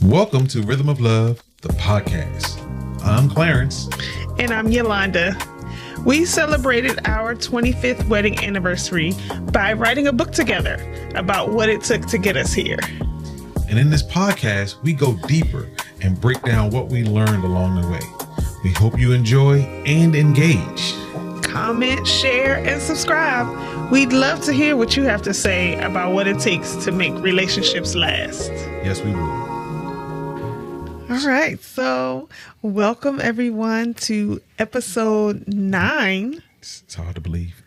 Welcome to Rhythm of Love, the podcast. I'm Clarence. And I'm Yolanda. We celebrated our 25th wedding anniversary by writing a book together about what it took to get us here. And in this podcast, we go deeper and break down what we learned along the way. We hope you enjoy and engage. Comment, share, and subscribe. We'd love to hear what you have to say about what it takes to make relationships last. Yes, we will. All right, so welcome everyone to episode 9. It's hard to believe.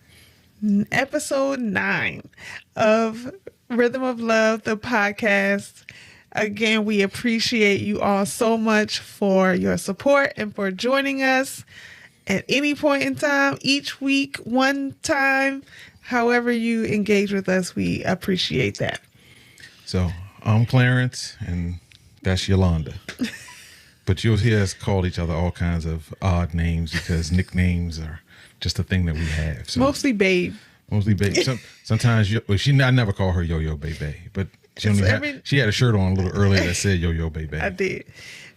Episode 9 of Rhythm of Love, the podcast. Again, we appreciate you all so much for your support and for joining us at any point in time, each week, one time, however you engage with us, we appreciate that. So I'm Clarence and that's Yolanda. But you'll hear us call each other all kinds of odd names because nicknames are just a thing that we have. So, mostly babe. Mostly babe. Sometimes, I never call her Yo-Yo Baby, but she had a shirt on a little earlier that said Yo-Yo Baby. I did.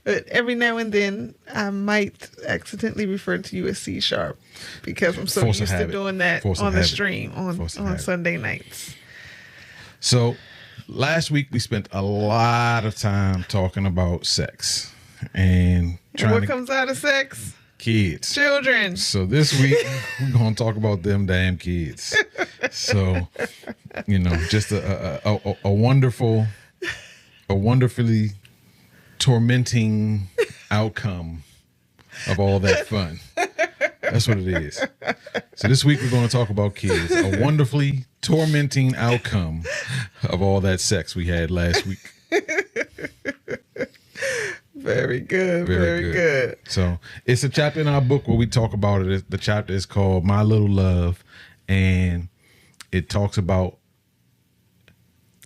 But every now and then, I might accidentally refer to you as C# because I'm so used to doing that on the stream on Sunday nights. So last week, we spent a lot of time talking about sex. And what comes out of sex? Kids. Children. So this week, we're going to talk about them damn kids. So, just a wonderfully tormenting outcome of all that fun. That's what it is. So this week, we're going to talk about kids. A wonderfully tormenting outcome of all that sex we had last week. Very good. Very good. So it's a chapter in our book where we talk about it. The chapter is called My Little Love, and it talks about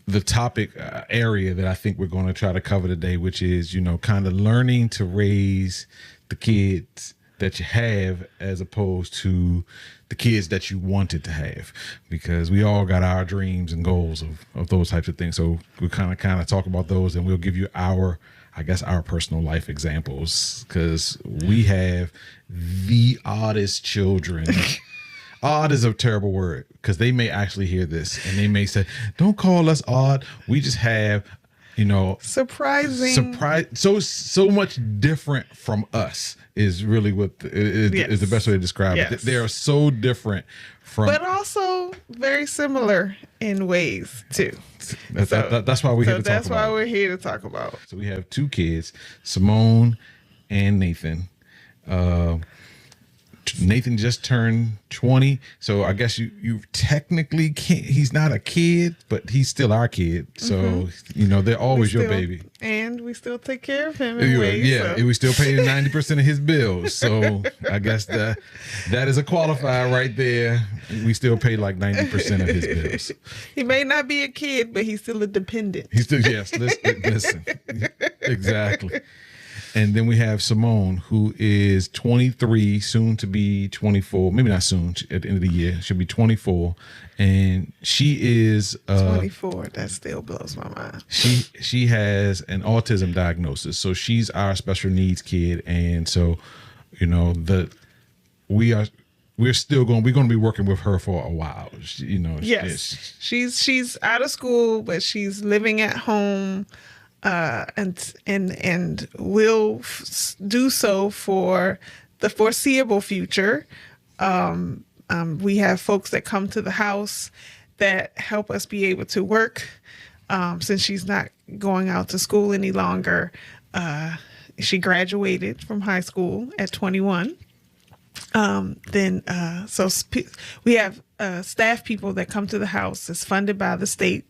the topic area that I think we're going to try to cover today, which is, kind of learning to raise the kids that you have as opposed to the kids that you wanted to have, because we all got our dreams and goals of those types of things. So we kind of talk about those, and we'll give you our personal life examples, because we have the oddest children. Odd is a terrible word because they may actually hear this and they may say, don't call us odd. We just have, surprising. So much different from us is really what is the best way to describe it. They are so different but also very similar in ways too. That's why we're here to talk about. That's why we're here to talk about. So we have two kids, Simone and Nathan. Nathan just turned 20, so I guess you technically can't. He's not a kid, but he's still our kid. So they're always your baby, and we still take care of him. In ways, we still pay 90% of his bills. So I guess that is a qualifier right there. We still pay like 90% of his bills. He may not be a kid, but he's still a dependent. He's still listen, exactly. And then we have Simone, who is 23, soon to be 24. Maybe not soon, at the end of the year. She'll be 24. And she is... 24, that still blows my mind. She has an autism diagnosis. So she's our special needs kid. And so, we're going to be working with her for a while. Yes. She's out of school, but she's living at home. And will do so for the foreseeable future. We have folks that come to the house that help us be able to work. Since she's not going out to school any longer, she graduated from high school at 21. We have staff people that come to the house. It's funded by the state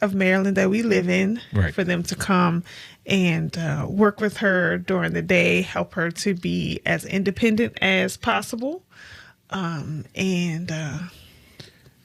of Maryland that we live in, right, for them to come and work with her during the day, help her to be as independent as possible, and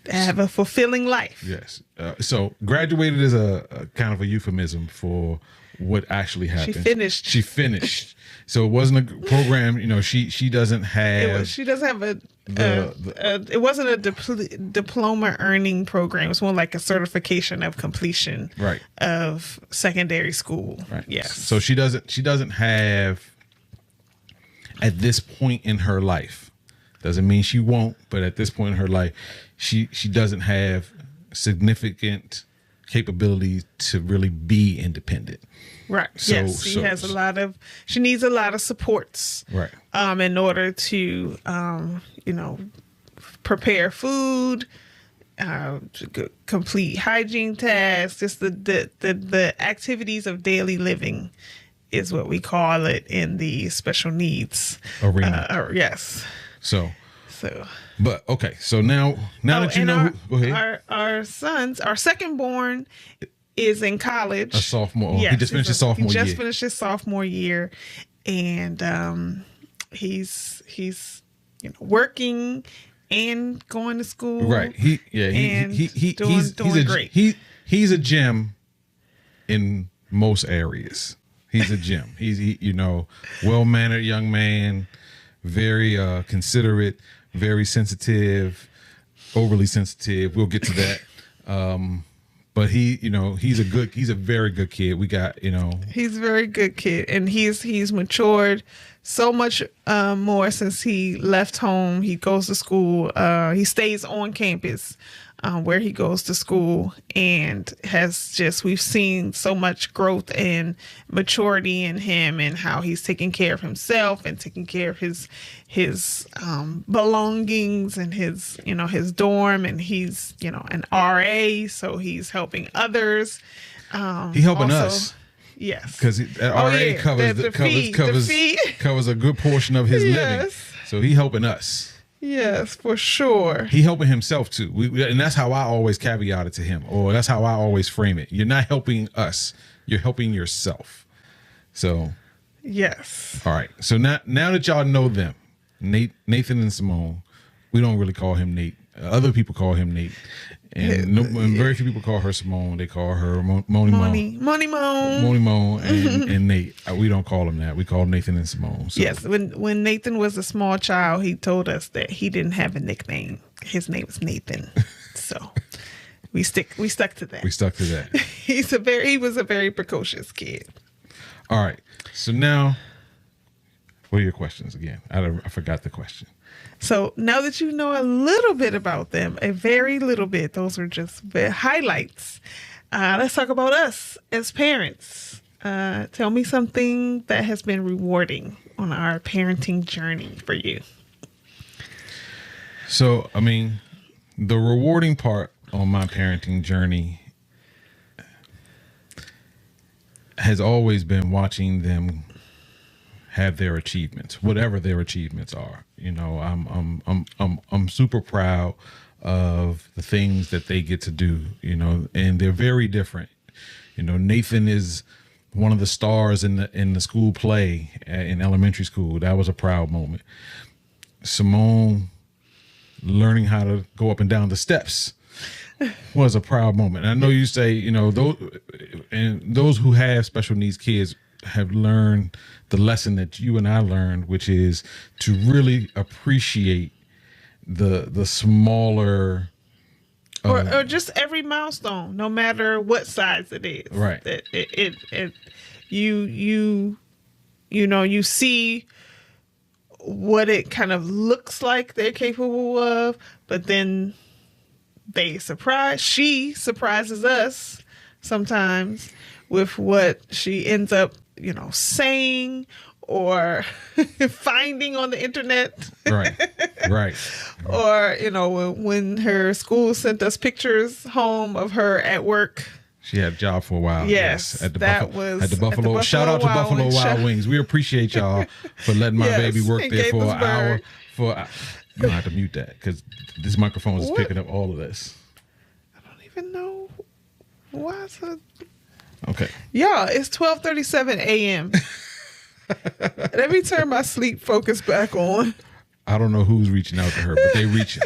have a fulfilling life. Yes. So graduated is a kind of a euphemism for what actually happened. She finished. So it wasn't a program. She doesn't have. She doesn't have it wasn't a diploma earning program. It's more like a certification of completion. Right. Of secondary school. Right. Yes. So she doesn't have, at this point in her life, doesn't mean she won't, but at this point in her life, she doesn't have significant capabilities to really be independent. Right. Yes. She needs a lot of supports. Right. In order to, prepare food, to complete hygiene tasks, just the activities of daily living is what we call it in the special needs arena. Yes. So. But okay. So now that you know, go ahead. Our second born is in college. A sophomore. Yes, he just finished his sophomore year. He just finished his sophomore year, and he's working and going to school. Right. He's great. He's a gem in most areas. He's a gem. He's well-mannered young man, very considerate, very sensitive, overly sensitive. We'll get to that. But he's a very good kid. We got, he's a very good kid, and he's matured so much more since he left home. He goes to school. He stays on campus where he goes to school, and we've seen so much growth and maturity in him, and how he's taking care of himself and taking care of his belongings and his dorm, and he's an RA, so he's helping others. He's helping us. Yes, because RA covers a good portion of his living, so he's helping us. Yes, for sure. He helping himself too. And that's how I always caveat it to him, or that's how I always frame it. You're not helping us. You're helping yourself. So, yes. All right. So now that y'all know them, Nathan and Simone, we don't really call him Nate. Other people call him Nate. And very few people call her Simone. They call her Moni Mo and Nate. We don't call him that. We call Nathan and Simone. So. Yes, when Nathan was a small child, he told us that he didn't have a nickname. His name was Nathan. So we stuck to that. We stuck to that. He was a very precocious kid. All right. So now, what are your questions again? I forgot the question. So now that you know a little bit about them, a very little bit, those are just the highlights. Let's talk about us as parents. Tell me something that has been rewarding on our parenting journey for you. So, the rewarding part on my parenting journey has always been watching them have their achievements, whatever their achievements are. I'm super proud of the things that they get to do, and they're very different. Nathan is one of the stars in the school play in elementary school. That was a proud moment. Simone learning how to go up and down the steps was a proud moment. I know you say, those who have special needs kids have learned the lesson that you and I learned, which is to really appreciate the smaller or just every milestone, no matter what size it is. Right. You see what it kind of looks like they're capable of, but then she surprises us sometimes with what she ends up saying or finding on the internet. Right. Or, when her school sent us pictures home of her at work. She had a job for a while. Yes, at the Buffalo. Shout out to Buffalo Wild Wings. We appreciate y'all for letting my baby work there for an hour. You don't have to mute that because this microphone is picking up all of this. I don't even know why. Okay. Yeah, it's 12:37 a.m. Let me turn my sleep focus back on. I don't know who's reaching out to her, but they reaching.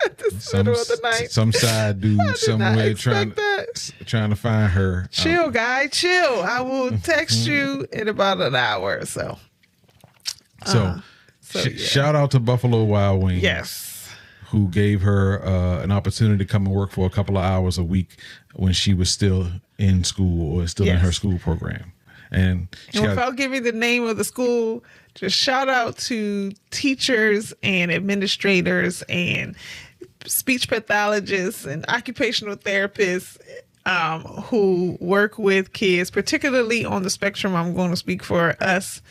at this middle of the night. Some side dude somewhere trying to find her. Chill, guy, chill. I will text you in about an hour or so. Shout out to Buffalo Wild Wings. Yes. Who gave her an opportunity to come and work for a couple of hours a week when she was still in school or still in her school program. And without giving the name of the school, just shout out to teachers and administrators and speech pathologists and occupational therapists who work with kids, particularly on the spectrum. I'm going to speak for us,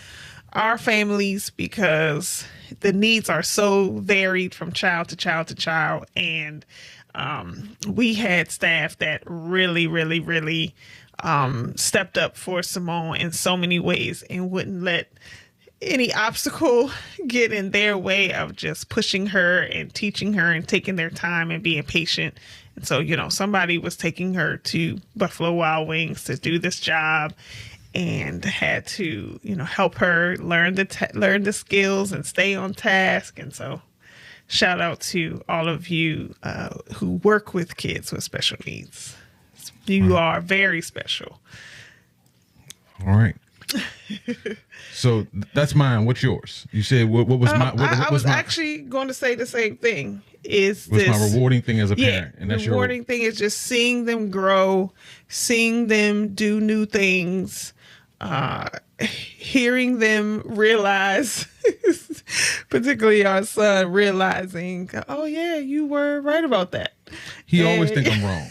our families, because the needs are so varied from child to child to child. And we had staff that really, really, really stepped up for Simone in so many ways and wouldn't let any obstacle get in their way of just pushing her and teaching her and taking their time and being patient. And so, somebody was taking her to Buffalo Wild Wings to do this job and had to, help her learn the skills and stay on task. And so shout out to all of you who work with kids with special needs. You are very special. All right. So that's mine. What's yours? You said what was my? I was actually going to say the same thing. What's my rewarding thing as a parent? And that's rewarding thing is just seeing them grow, seeing them do new things, hearing them realize, particularly our son realizing, oh yeah, you were right about that. He always think I'm wrong.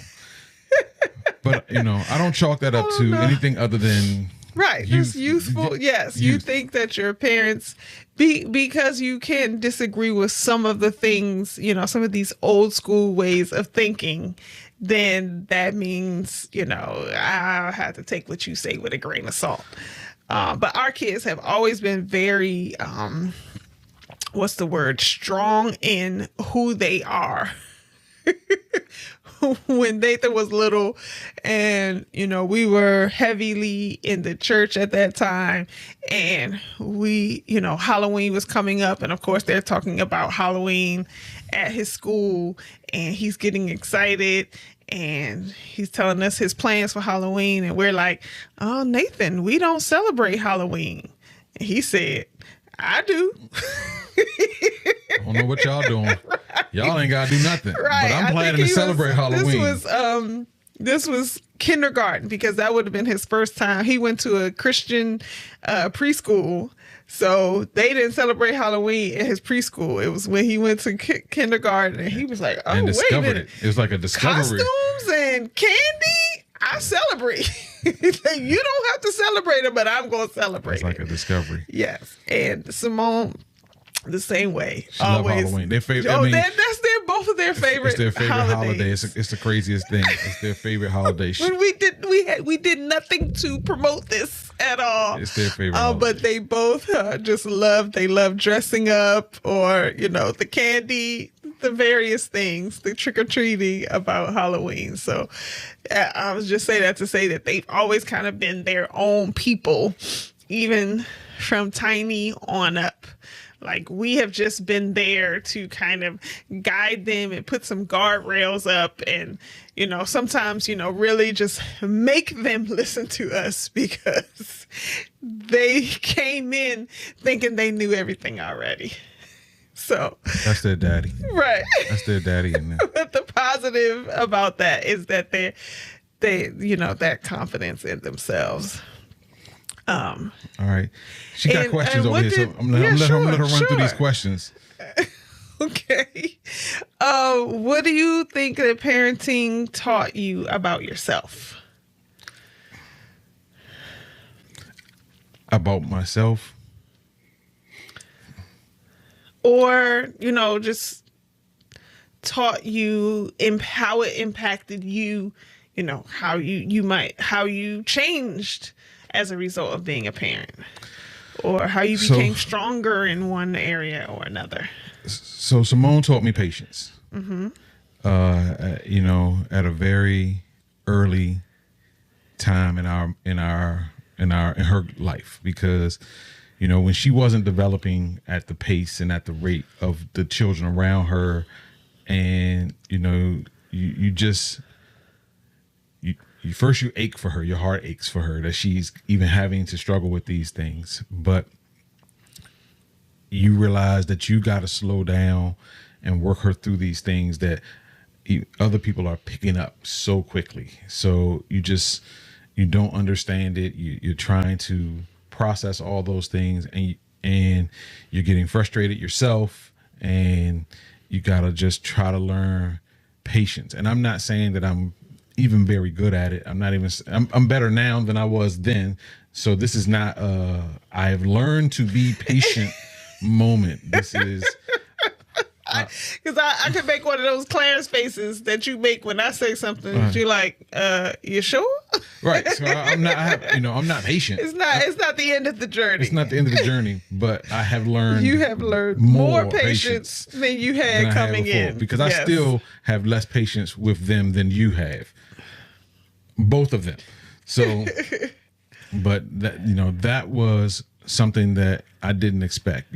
But I don't chalk that up to anything other than just youthful. Yes, you think that your parents, because you can disagree with some of the things, some of these old school ways of thinking, then that means I have to take what you say with a grain of salt. But our kids have always been very strong in who they are. When Nathan was little and, we were heavily in the church at that time and we, Halloween was coming up and of course they're talking about Halloween at his school and he's getting excited and he's telling us his plans for Halloween and we're like, oh, Nathan, we don't celebrate Halloween. And he said, I do. I don't know what y'all doing. Y'all ain't gotta do nothing. Right. But I'm planning to celebrate Halloween. This was kindergarten because that would have been his first time. He went to a Christian preschool, so they didn't celebrate Halloween in his preschool. It was when he went to kindergarten, and he was like, "Oh, and wait a minute! It was like a discovery. Costumes and candy. I celebrate. You don't have to celebrate it, but I'm going to celebrate. It's like a discovery. Yes, and Simone." The same way. She love Halloween. Their favorite. That's both of their favorite. It's their favorite holiday. It's the craziest thing. It's their favorite holiday. When we did nothing to promote this at all. It's their favorite. But they both just love. They love dressing up, or the candy, the various things, the trick or treating about Halloween. So I was just saying that to say that they've always kind of been their own people, even from tiny on up. Like we have just been there to kind of guide them and put some guardrails up and, sometimes, really just make them listen to us because they came in thinking they knew everything already. So that's their daddy. Right. That's their daddy in there. But the positive about that is that they, that confidence in themselves. All right. She got questions over here, so I'm gonna let her run through these questions. Okay. What do you think that parenting taught you about yourself? About myself? Or, just taught you how it impacted you, how you changed as a result of being a parent, or how you became stronger in one area or another. So Simone taught me patience. Mm-hmm. At a very early time in her life, because when she wasn't developing at the pace and at the rate of the children around her, and you just first you ache for her. Your heart aches for her that she's even having to struggle with these things, but you realize that you got to slow down and work her through these things that other people are picking up so quickly. So you don't understand it. You're trying to process all those things, and you're getting frustrated yourself, and you got to just try to learn patience. And I'm not saying that I'm even very good at it. I'm better now than I was then. So this is not I have learned to be patient moment. This is because I can make one of those Clarence faces that you make when I say something. You're like, you sure? Right. So I'm not patient. It's not the end of the journey. It's not the end of the journey, but I have learned. You have learned more patience than you had coming in. Because I still have less patience with them than you have. Both of them. So, but that was something that I didn't expect.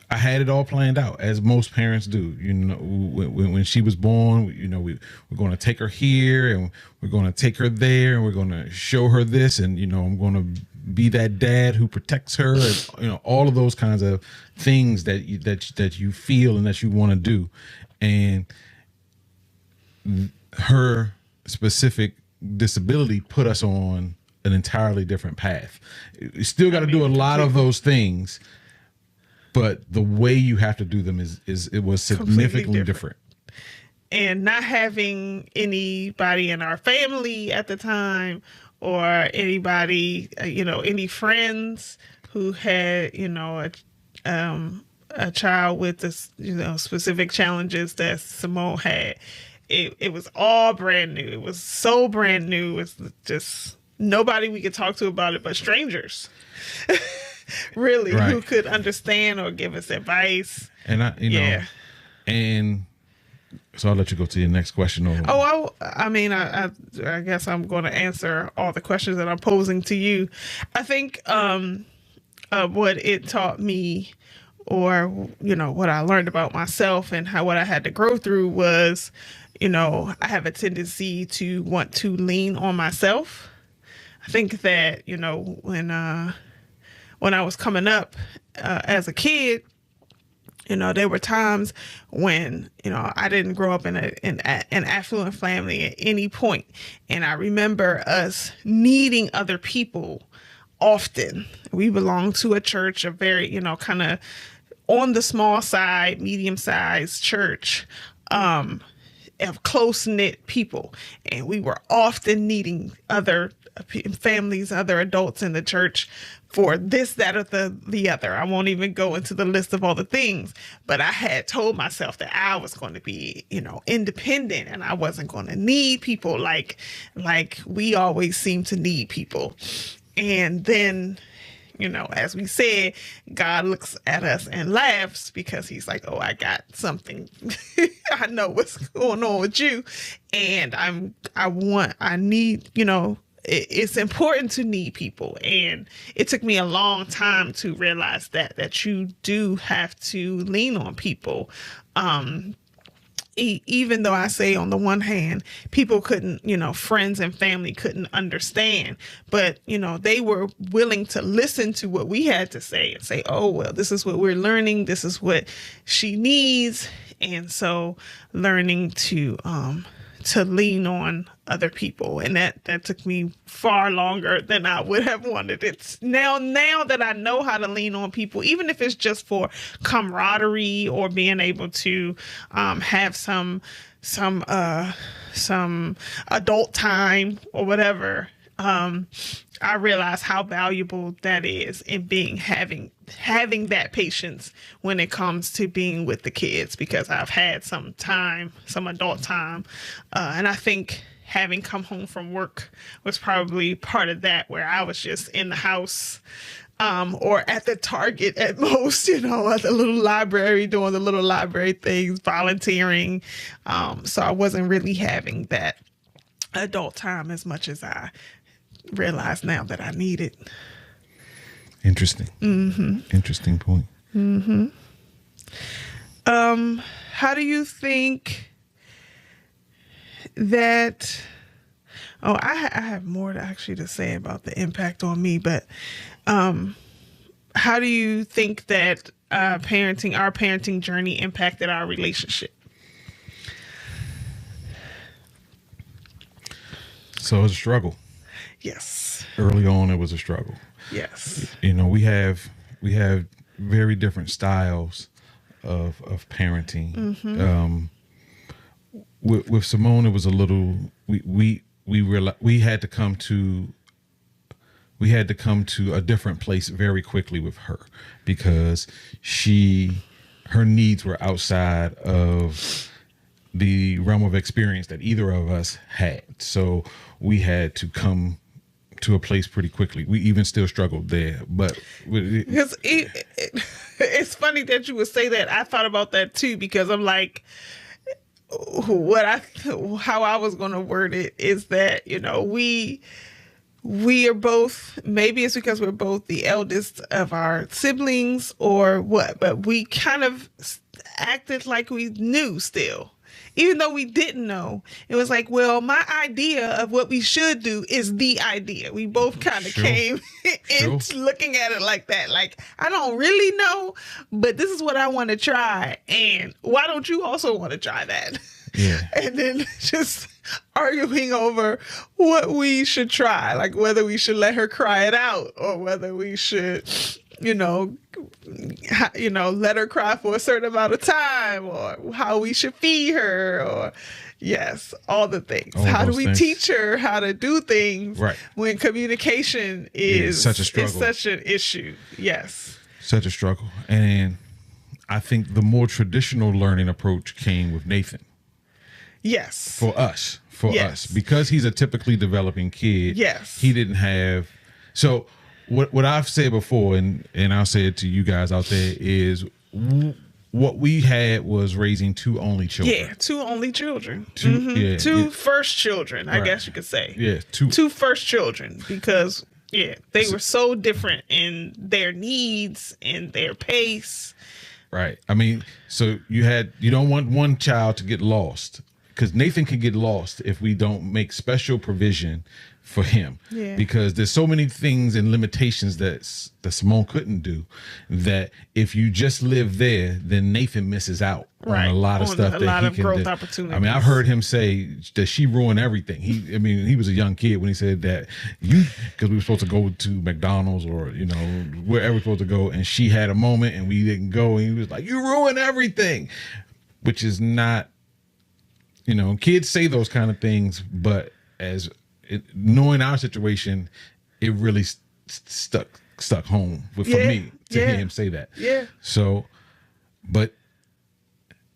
I had it all planned out, as most parents do. When she was born, we're going to take her here, and we're going to take her there, and we're going to show her this, and I'm going to be that dad who protects her, and all of those kinds of things that you feel and that you want to do, and her specific disability put us on an entirely different path. You still got to do a lot of those things, but the way you have to do them it was significantly different. And not having anybody in our family at the time, or anybody, any friends who had, a child with this, specific challenges that Simone had. It was all brand new. It was so brand new. It was just nobody we could talk to about it but strangers. Really, right. Who could understand or give us advice. And and so I'll let you go to your next question. I guess I'm going to answer all the questions that I'm posing to you. I think what it taught me, or what I learned about myself and what I had to grow through was, I have a tendency to want to lean on myself. I think that when I was coming up as a kid, there were times when, I didn't grow up in an affluent family at any point. And I remember us needing other people often. We belonged to a church, a very, kind of on the small side, medium-sized church, of close-knit people. And we were often needing other families, other adults in the church for this, that, or the other. I won't even go into the list of all the things, but I had told myself that I was going to be, independent, and I wasn't going to need people like we always seem to need people. And then, as we said, God looks at us and laughs because he's like, oh, I got something. I know what's going on with you. And I need, it's important to need people. And it took me a long time to realize that you do have to lean on people. Even though I say on the one hand, people couldn't, friends and family couldn't understand, but, they were willing to listen to what we had to say and say, oh, well, this is what we're learning. This is what she needs. And so learning to lean on other people. And that took me far longer than I would have wanted. It's now that I know how to lean on people, even if it's just for camaraderie or being able to have some adult time or whatever. I realize how valuable that is in having that patience when it comes to being with the kids, because I've had some adult time. And I think having come home from work was probably part of that, where I was just in the house, or at the Target at most, at the little library, doing the little library things, volunteering. So I wasn't really having that adult time as much as I realize now that I need it. Interesting. Mm-hmm. Interesting point. Mm-hmm. How do you think that? Oh, I have more to actually to say about the impact on me, but how do you think that our parenting journey impacted our relationship? So it was a struggle. Yes. Early on, it was a struggle. Yes. You know, we have very different styles of parenting. Mm-hmm. With Simone, it was a little. We had to come to a different place very quickly with her, because her needs were outside of the realm of experience that either of us had. So we had to come to a place pretty quickly. We even still struggled there, but because it's funny that you would say that. I thought about that too, because I'm like, how I was going to word it is that, you know, we are both, maybe it's because we're both the eldest of our siblings or what, but we kind of acted like we knew still. Even though we didn't know, it was like, well, my idea of what we should do is the idea. We both kind of came into looking at it like that. Like, I don't really know, but this is what I want to try. And why don't you also want to try that? Yeah. And then just arguing over what we should try, like whether we should let her cry it out or whether we should, let her cry for a certain amount of time, or how we should feed her, or yes, all the things. How do we teach her how to do things when communication is such a struggle? It's such an issue. Yes. Such a struggle. And I think the more traditional learning approach came with Nathan. Yes. For us, because he's a typically developing kid. Yes. He didn't have. So what I've said before, and I'll say it to you guys out there, is what we had was raising two only children. Yeah, two only children. Two first children, I guess you could say. Yeah, two first children, because they were so different in their needs and their pace. Right. I mean, so you don't want one child to get lost, because Nathan can get lost if we don't make special provision for him. Yeah. Because there's so many things and limitations that Simone couldn't do, that if you just live there, then Nathan misses out on a lot of stuff. A lot of growth opportunities. I mean, I've heard him say that she ruined everything. He was a young kid when he said that, because we were supposed to go to McDonald's or, wherever we're supposed to go, and she had a moment and we didn't go, and he was like, you ruined everything, which is not, kids say those kind of things, but knowing our situation, it really stuck home for me to hear him say that. Yeah. So, but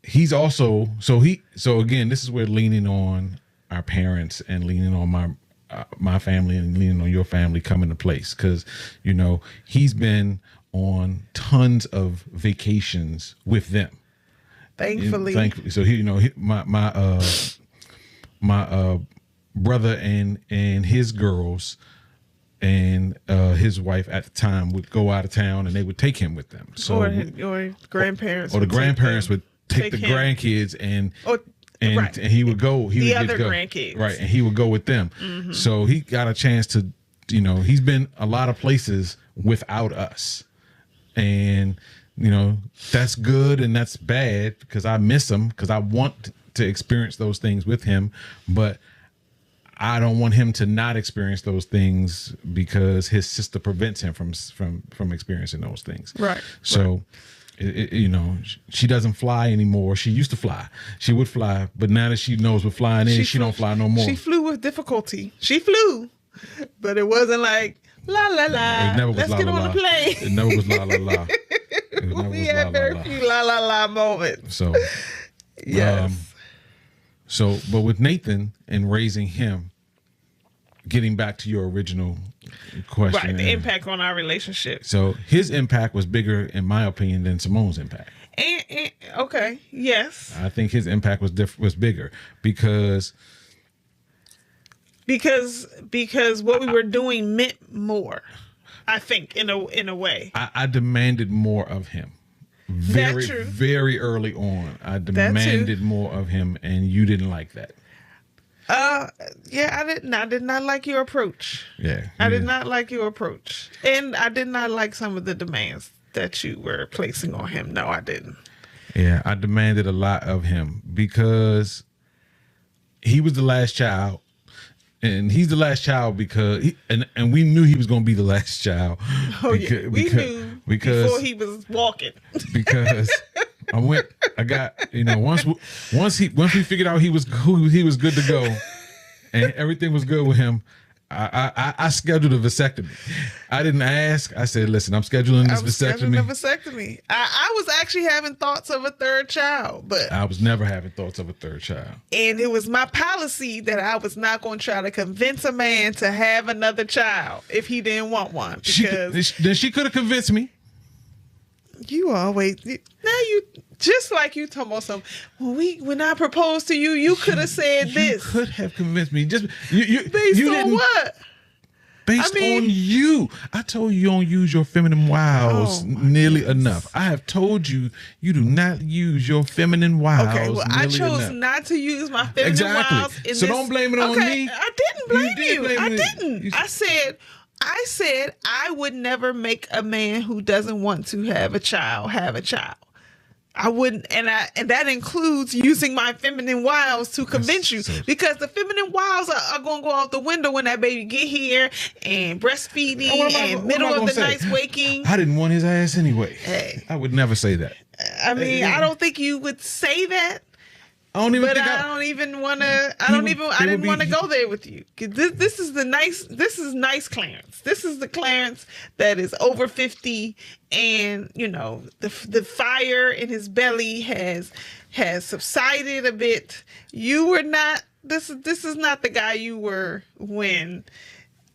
he's also so again, this is where leaning on our parents and leaning on my family and leaning on your family come into place, because he's been on tons of vacations with them. Thankfully. So my brother and his girls and his wife at the time would go out of town, and they would take him with them. So or grandparents, or the grandparents would take the grandkids and he would go. The other grandkids, right? And he would go with them. Mm-hmm. So he got a chance to, he's been a lot of places without us, and that's good and that's bad, because I miss him, because I want to experience those things with him, but I don't want him to not experience those things because his sister prevents him from experiencing those things. Right. So, she doesn't fly anymore. She used to fly. She would fly, but now that she knows what flying is, she don't fly no more. She flew with difficulty. She flew, but it wasn't like la la la. It never was. Let's get on the plane. It never was la la la. We had very few la la la moments. So, yes. But with Nathan and raising him, getting back to your original question. Right, the impact on our relationship. So his impact was bigger, in my opinion, than Simone's impact. And okay, yes. I think his impact was bigger because what we were doing meant more. I think in a way. I demanded more of him. very, true. very early on. I demanded more of him, and you didn't like that. Yeah, I did not like your approach. Yeah. I did not like your approach. And I did not like some of the demands that you were placing on him. No, I didn't. Yeah, I demanded a lot of him because he was the last child. And he's the last child because and we knew he was going to be the last child. We knew before he was walking. Because I got, once we figured out he was good to go and everything was good with him, I scheduled a vasectomy. I didn't ask. I said, listen, I'm scheduling this vasectomy. I was actually having thoughts of a third child, but I was never having thoughts of a third child. And it was my policy that I was not going to try to convince a man to have another child if he didn't want one. Because then she could have convinced me. You always just like you talking about something. When I proposed to you, you could have said this. You could have convinced me. Just based on what? Based on you. I told you don't use your feminine wiles nearly enough. I have told you do not use your feminine wiles. Okay, well, I chose not to use my feminine wiles. So don't blame it on me. I didn't blame you. I didn't. I said I would never make a man who doesn't want to have a child have a child. I wouldn't, and that includes using my feminine wiles to convince you, because the feminine wiles are going to go out the window when that baby get here and breastfeeding and middle of the night waking. I didn't want his ass anyway. Hey. I would never say that. I mean, I don't think you would say that. I didn't want to go there with you. This is nice Clarence. This is the Clarence that is over 50, and the fire in his belly has subsided a bit. You were not. This is not the guy you were when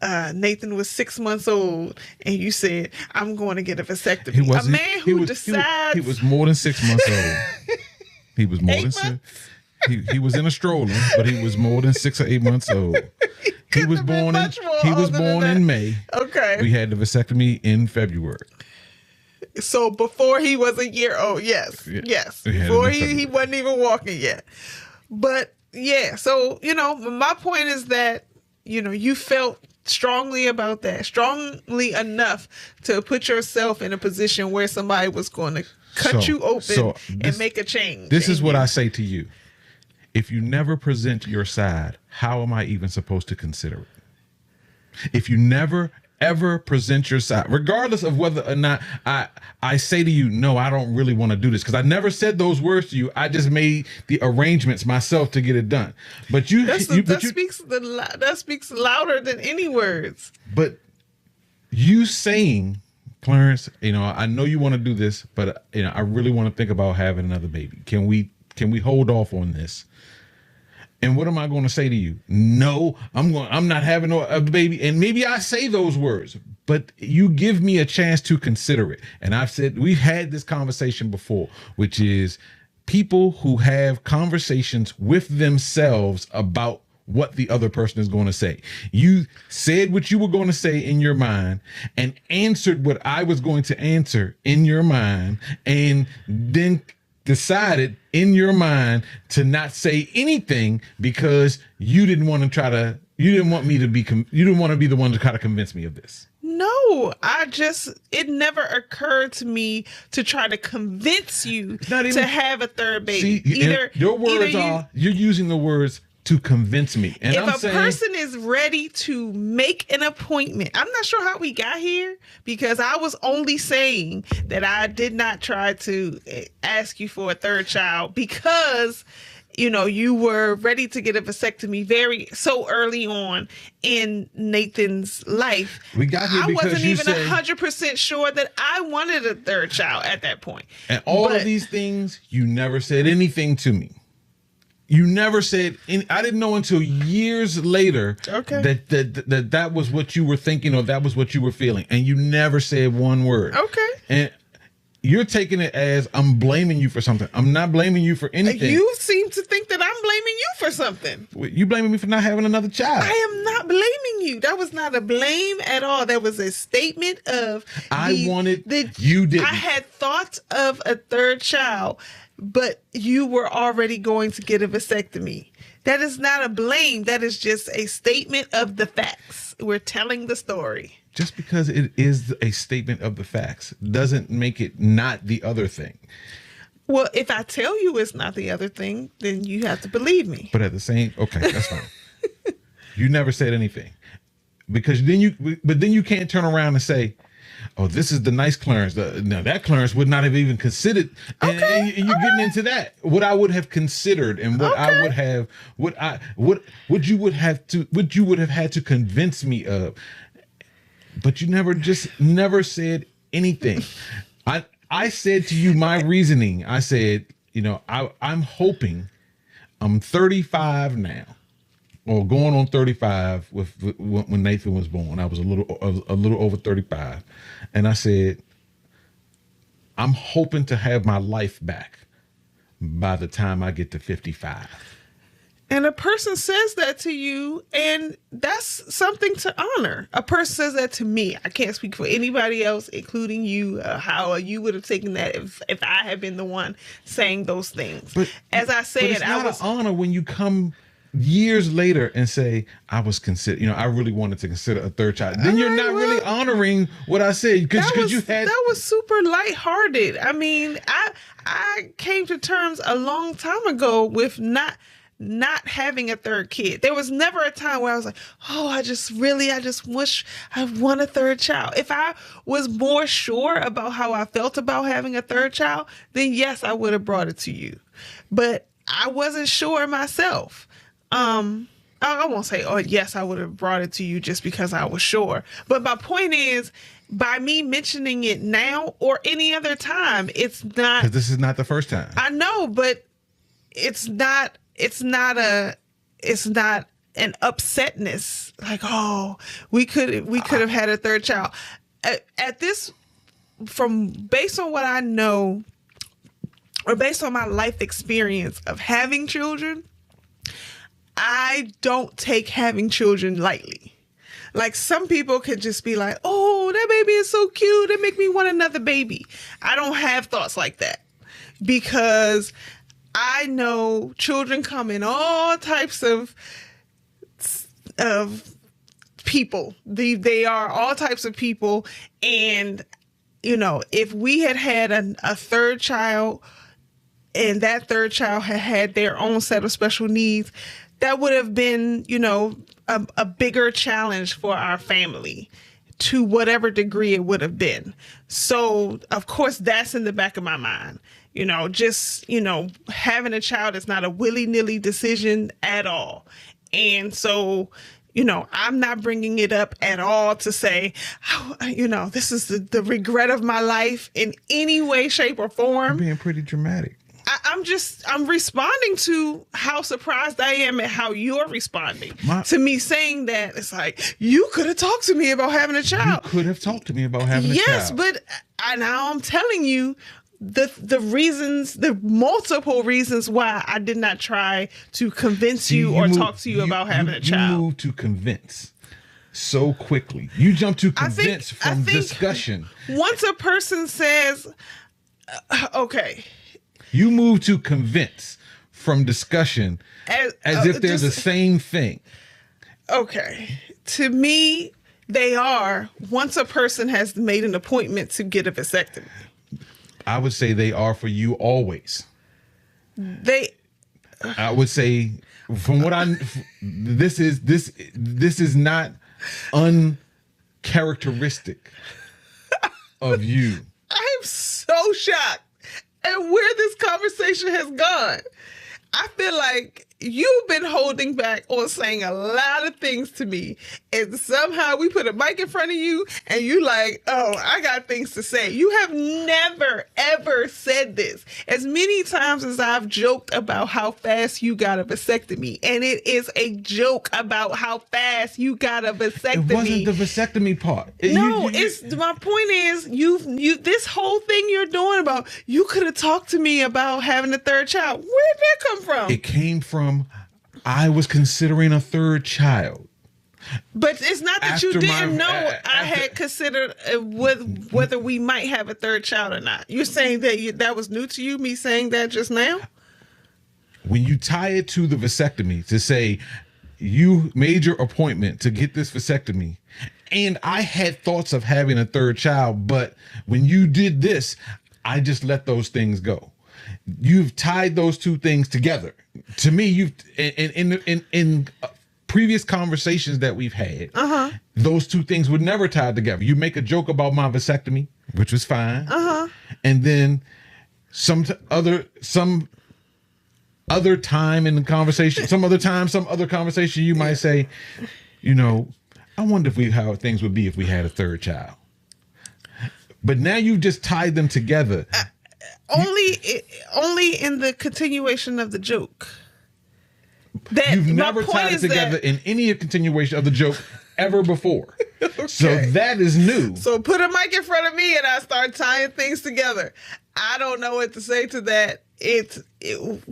Nathan was 6 months old, and you said, "I'm going to get a vasectomy." A man who decides he was more than 6 months old. He was more than 6. He was in a stroller, but he was more than 6 or 8 months old. He was born in May. Okay. We had the vasectomy in February. So before he was a year old, yes. Before he wasn't even walking yet. But yeah, so my point is that you felt strongly about that, strongly enough to put yourself in a position where somebody was going to cut you open and make a change. This is what I say to you. If you never present your side, how am I even supposed to consider it? If you never, ever present your side, regardless of whether or not I say to you, no, I don't really want to do this, because I never said those words to you. I just made the arrangements myself to get it done. But that speaks louder than any words. But you saying, Clarence, I know you want to do this, but I really want to think about having another baby. Can we hold off on this? And what am I going to say to you? No, I'm not having a baby. And maybe I say those words, but you give me a chance to consider it. And I've said, we've had this conversation before, which is people who have conversations with themselves about what the other person is going to say. You said what you were going to say in your mind and answered what I was going to answer in your mind, and then decided in your mind to not say anything because you didn't want to be the one to try to convince me of this. No, it never occurred to me to try to convince you to have a third baby. See, you're using the words to convince me. And if a person is ready to make an appointment, I'm not sure how we got here, because I was only saying that I did not try to ask you for a third child because you were ready to get a vasectomy so early on in Nathan's life. We got here because I wasn't even 100% sure that I wanted a third child at that point. And all of these things, you never said anything to me. You never said I didn't know until years later that was what you were thinking, or that was what you were feeling, and you never said one word. Okay. And you're taking it as I'm blaming you for something. I'm not blaming you for anything. You seem to think that I'm blaming you for something. You blaming me for not having another child. I am not blaming you. That was not a blame at all. That was a statement of you didn't. I had thoughts of a third child, but you were already going to get a vasectomy. That is not a blame. That is just a statement of the facts. We're telling the story. Just because it is a statement of the facts doesn't make it not the other thing. Well, if I tell you it's not the other thing, then you have to believe me. But at the same, okay, that's fine. You never said anything, because then you can't turn around and say, "Oh, this is the nice clearance." Now that clearance would not have even considered. Okay, and you're getting into that. What I would have considered, and what I would have, what you would have had to convince me of. But you never said anything. I said to you my reasoning. I said, I'm hoping. I'm 35 now, or going on 35 when Nathan was born. I was a little over 35, and I said, I'm hoping to have my life back by the time I get to 55. And a person says that to you, and that's something to honor. A person says that to me. I can't speak for anybody else, including you, how you would have taken that if I had been the one saying those things. But as I said, it's not an honor when you come years later and say, I was consider, I really wanted to consider a third child. Then you're not really honoring what I said, because that was super lighthearted. I mean, I came to terms a long time ago with not having a third kid. There was never a time where I was like, oh, I just wish I want a third child. If I was more sure about how I felt about having a third child, then yes, I would have brought it to you. But I wasn't sure myself. I won't say, oh, yes, I would have brought it to you just because I was sure. But my point is, by me mentioning it now or any other time, it's not. Because this is not the first time. I know, but it's not an upsetness like, oh, we could have had a third child. At this, based on what I know, or based on my life experience of having children, I don't take having children lightly. Like, some people could just be like, oh, that baby is so cute, it make me want another baby. I don't have thoughts like that, because I know children come in all types of people. They are all types of people. And, if we had a third child, and that third child had their own set of special needs, that would have been, a bigger challenge for our family, to whatever degree it would have been. So, of course, that's in the back of my mind. Having a child is not a willy-nilly decision at all. And so, I'm not bringing it up at all to say, this is the regret of my life in any way, shape, or form. You're being pretty dramatic. I'm responding to how surprised I am at how you're responding to me saying that. It's like, you could have talked to me about having a child. You could have talked to me about having a child. Yes, but now I'm telling you the reasons, the multiple reasons why I did not try to convince you or talk to you about having a child. You moved to convince so quickly. You jumped to convince from discussion. Once a person says, okay. You move to convince from discussion as if they're the same thing. Okay. To me, they are, once a person has made an appointment to get a vasectomy. I would say they are for you always. I would say, from what this is not uncharacteristic of you. I'm so shocked at where this conversation has gone. I feel like you've been holding back on saying a lot of things to me, and somehow we put a mic in front of you and you like, oh, I got things to say. You have never, ever said this. As many times as I've joked about how fast you got a vasectomy, and it is a joke about how fast you got a vasectomy. It wasn't the vasectomy part. My point is, you this whole thing you're doing about, you could have talked to me about having a third child. Where'd that come from? It came from from I was considering a third child. But it's not that you After didn't know I had considered whether we might have a third child or not. You're saying that that was new to you, me saying that just now? When you tie it to the vasectomy, to say you made your appointment to get this vasectomy, and I had thoughts of having a third child, but when you did this, I just let those things go. You've tied those two things together. To me, you've in previous conversations that we've had, those two things were never tied together. You make a joke about my vasectomy, which was fine, and then some other time in the conversation, some other conversation, you might say, you know, I wonder how things would be if we had a third child. But now you've just tied them together. Only in the continuation of the joke. You've never tied it together in any continuation of the joke ever before. Okay. So that is new. So put a mic in front of me and I start tying things together. I don't know what to say to that.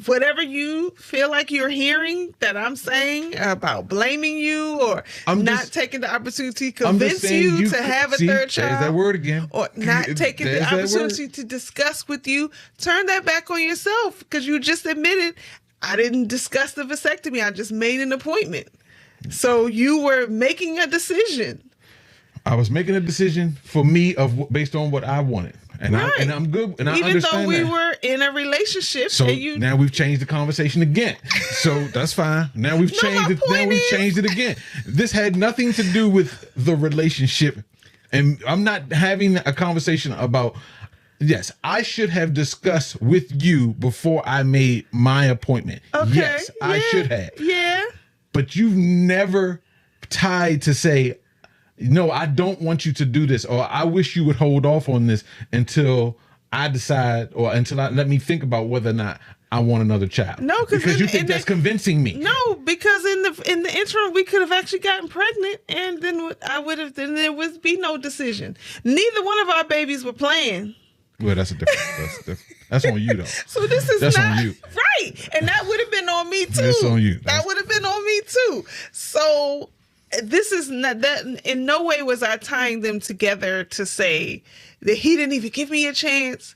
Whatever you feel like you're hearing that I'm saying about blaming you or not taking the opportunity to convince you to have a third child. There's that word again. Or not taking the opportunity to discuss with you. Turn that back on yourself because you just admitted I didn't discuss the vasectomy. I just made an appointment. So you were making a decision. I was making a decision for me based on what I wanted. And, right. I'm good. And I understand even though we were in a relationship. So now we've changed the conversation again. So that's fine. Now we've changed it. Now we've changed it again. This had nothing to do with the relationship. And I'm not having a conversation about, yes, I should have discussed with you before I made my appointment. Okay. Yes, I should have. Yeah. But you've never tied to say, no, I don't want you to do this, or I wish you would hold off on this until I decide, or until let me think about whether or not I want another child. No, because you think that's convincing me. No, because in the interim we could have actually gotten pregnant, and then there would be no decision. Neither one of our babies were playing. Well, that's different. That's on you though. So that's on you, right? And that would have been on me too. That's on you. That would have been on me too. So. This is not that. In no way was I tying them together to say that he didn't even give me a chance,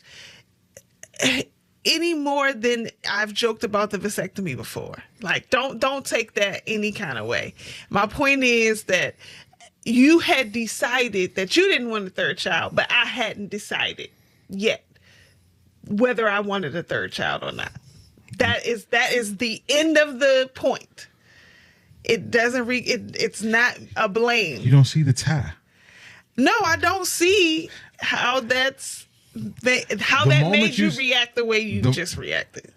any more than I've joked about the vasectomy before. Like, don't take that any kind of way. My point is that you had decided that you didn't want a third child, but I hadn't decided yet whether I wanted a third child or not. That is the end of the point. It doesn't it's not a blame. You don't see the tie. No, I don't see how that made you react the way you just reacted.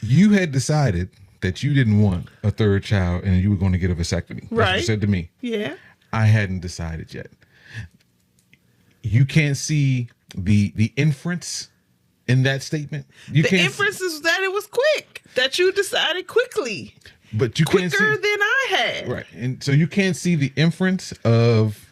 You had decided that you didn't want a third child and you were going to get a vasectomy. That's what you said to me. Yeah. I hadn't decided yet. You can't see the inference in that statement. The inference is that it was quick, that you decided quickly. But you can't see quicker than I had. Right. And so you can't see the inference of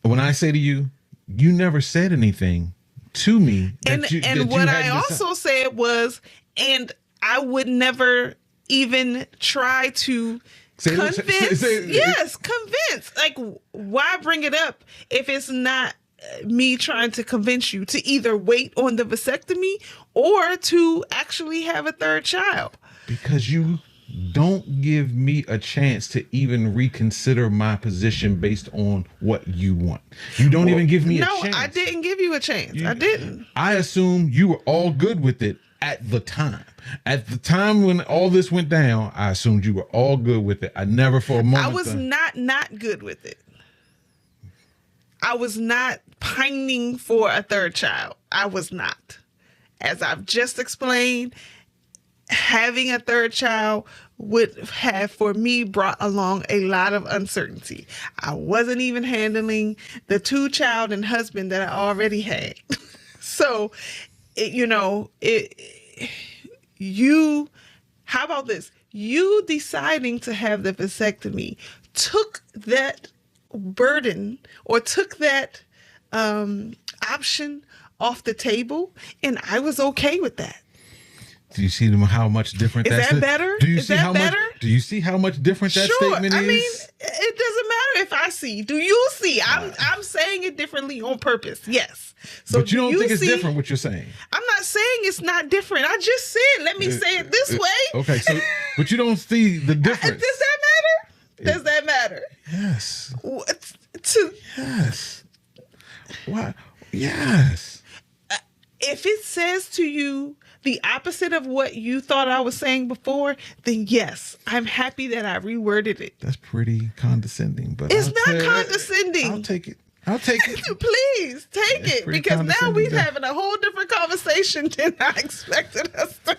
when I say to you, you never said anything to me. And what I also said was, and I would never even try to convince. Convince. Like, why bring it up if it's not me trying to convince you to either wait on the vasectomy or to actually have a third child? Because you don't give me a chance to even reconsider my position based on what you want. You don't even give me a chance. No, I didn't give you a chance. I didn't. I assume you were all good with it at the time. At the time when all this went down, I assumed you were all good with it. I never for a moment. I was not good with it. I was not pining for a third child. I was not. As I've just explained, having a third child would have, for me, brought along a lot of uncertainty. I wasn't even handling the 2-child and husband that I already had. So, how about this? You deciding to have the vasectomy took that burden or took that option off the table, and I was okay with that. Do you see how much different Is that better? Do you Is see that how better? much? Do you see how much different that statement is? I mean, it doesn't matter if I see. Do you see? I'm saying it differently on purpose. Yes. So but you don't think it's different what you're saying. I'm not saying it's not different. I just said, let me say it this way. Okay, so but you don't see the difference. Does that matter? Does that matter? Yes. What? Yes. Why? Yes. If it says to you the opposite of what you thought I was saying before, then yes, I'm happy that I reworded it. That's pretty condescending, but it's not condescending. I'll take it. I'll take it. Please take it, because now we're having a whole different conversation than I expected us to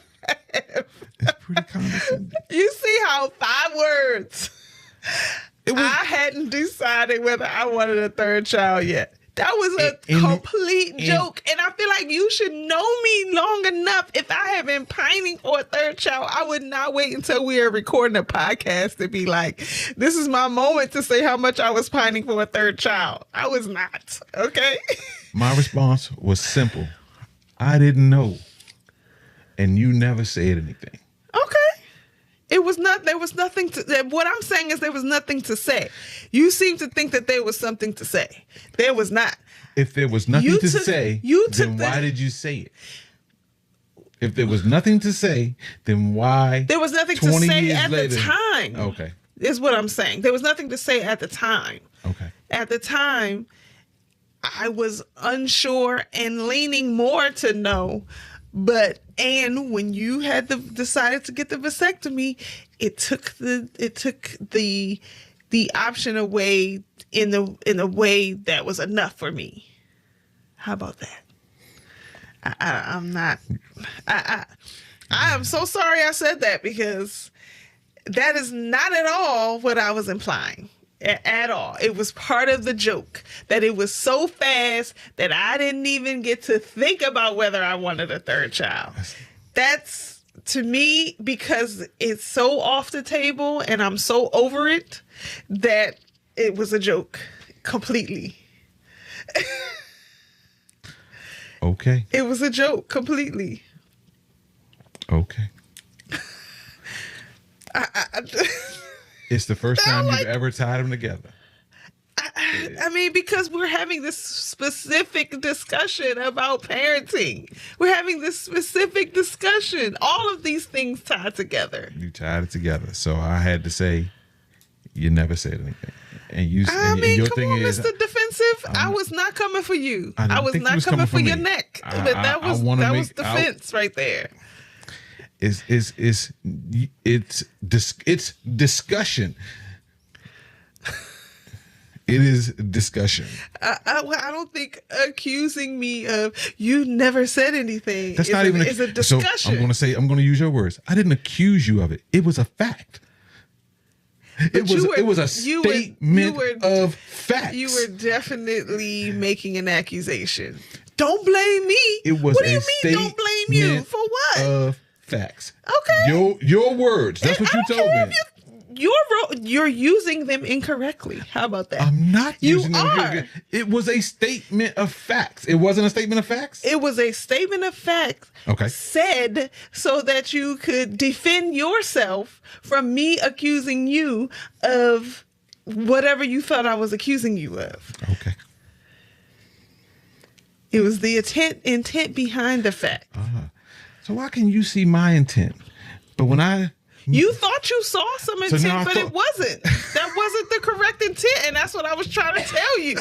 have. It's pretty condescending. You see how 5 words. I hadn't decided whether I wanted a third child yet. That was a complete joke. And I feel like you should know me long enough. If I have been pining for a third child, I would not wait until we are recording a podcast to be like, this is my moment to say how much I was pining for a third child. I was not. Okay? My response was simple. I didn't know. And you never said anything. Okay. There was nothing to, what I'm saying is there was nothing to say. You seem to think that there was something to say. There was not. If there was nothing to say, then why did you say it? If there was nothing to say, then why? There was nothing to say at the time. Okay. Is what I'm saying. There was nothing to say at the time. Okay. At the time, I was unsure and leaning more to no. And when you had decided to get the vasectomy, it took the option away in a way that was enough for me. How about that? I am so sorry I said that, because that is not at all what I was implying. At all. It was part of the joke that it was so fast that I didn't even get to think about whether I wanted a third child. That's, to me, because it's so off the table and I'm so over it, that it was a joke completely. Okay. It was a joke completely. Okay. It's the first time you've ever tied them together. I mean, because we're having this specific discussion about parenting. We're having this specific discussion. All of these things tied together. You tied it together. So I had to say, you never said anything. And you, I mean, your thing is, Mr. Defensive, I was not coming for you. I was not coming for your neck. That was defense right there. It's discussion. It is discussion. I don't think accusing me of you never said anything. That's not even a discussion. So I'm going to use your words. I didn't accuse you of it. It was a fact. It was a statement of facts. You were definitely making an accusation. Don't blame me. It was what do you mean? Don't blame you for what? Of facts. Okay. Your words. That's what you told me. You're using them incorrectly. How about that? I'm not using them incorrectly. It was a statement of facts. It wasn't a statement of facts? It was a statement of facts. Okay. Said so that you could defend yourself from me accusing you of whatever you thought I was accusing you of. Okay. It was the intent behind the fact. So why can you see my intent? But when you thought you saw some intent, but it wasn't. That wasn't the correct intent, and that's what I was trying to tell you.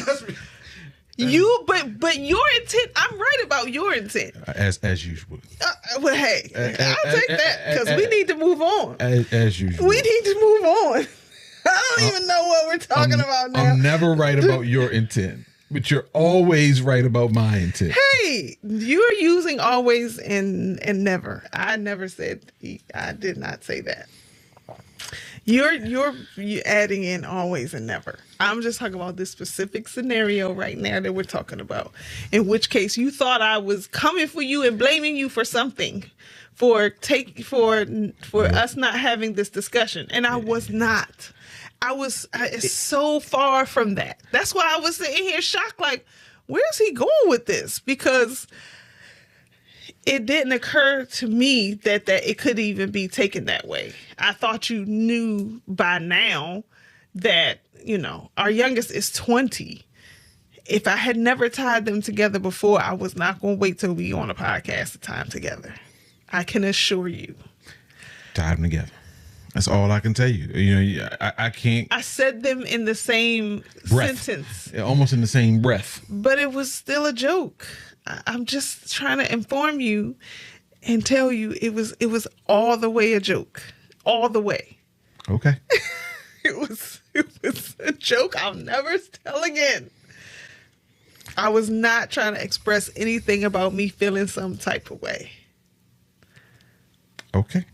But your intent, I'm right about your intent. As usual. Well, hey, I'll take that, because we need to move on. As usual. We need to move on. I don't even know what we're talking about now. I'm never right about your intent, but you're always right about my intent. Hey, you're using always and never. I never said, I did not say that. You're adding in always and never. I'm just talking about this specific scenario right now that we're talking about. In which case you thought I was coming for you and blaming you for something, for us not having this discussion, and I was not. It's so far from that. That's why I was sitting here shocked, like, where's he going with this? Because it didn't occur to me that it could even be taken that way. I thought you knew by now that, our youngest is 20. If I had never tied them together before, I was not going to wait till we on a podcast to tie them together. I can assure you. Tie them together. That's all I can tell you. I can't. I said them in the same sentence. Almost in the same breath. But it was still a joke. I'm just trying to inform you and tell you it was all the way a joke. All the way. Okay. It was a joke I'll never tell again. I was not trying to express anything about me feeling some type of way. Okay.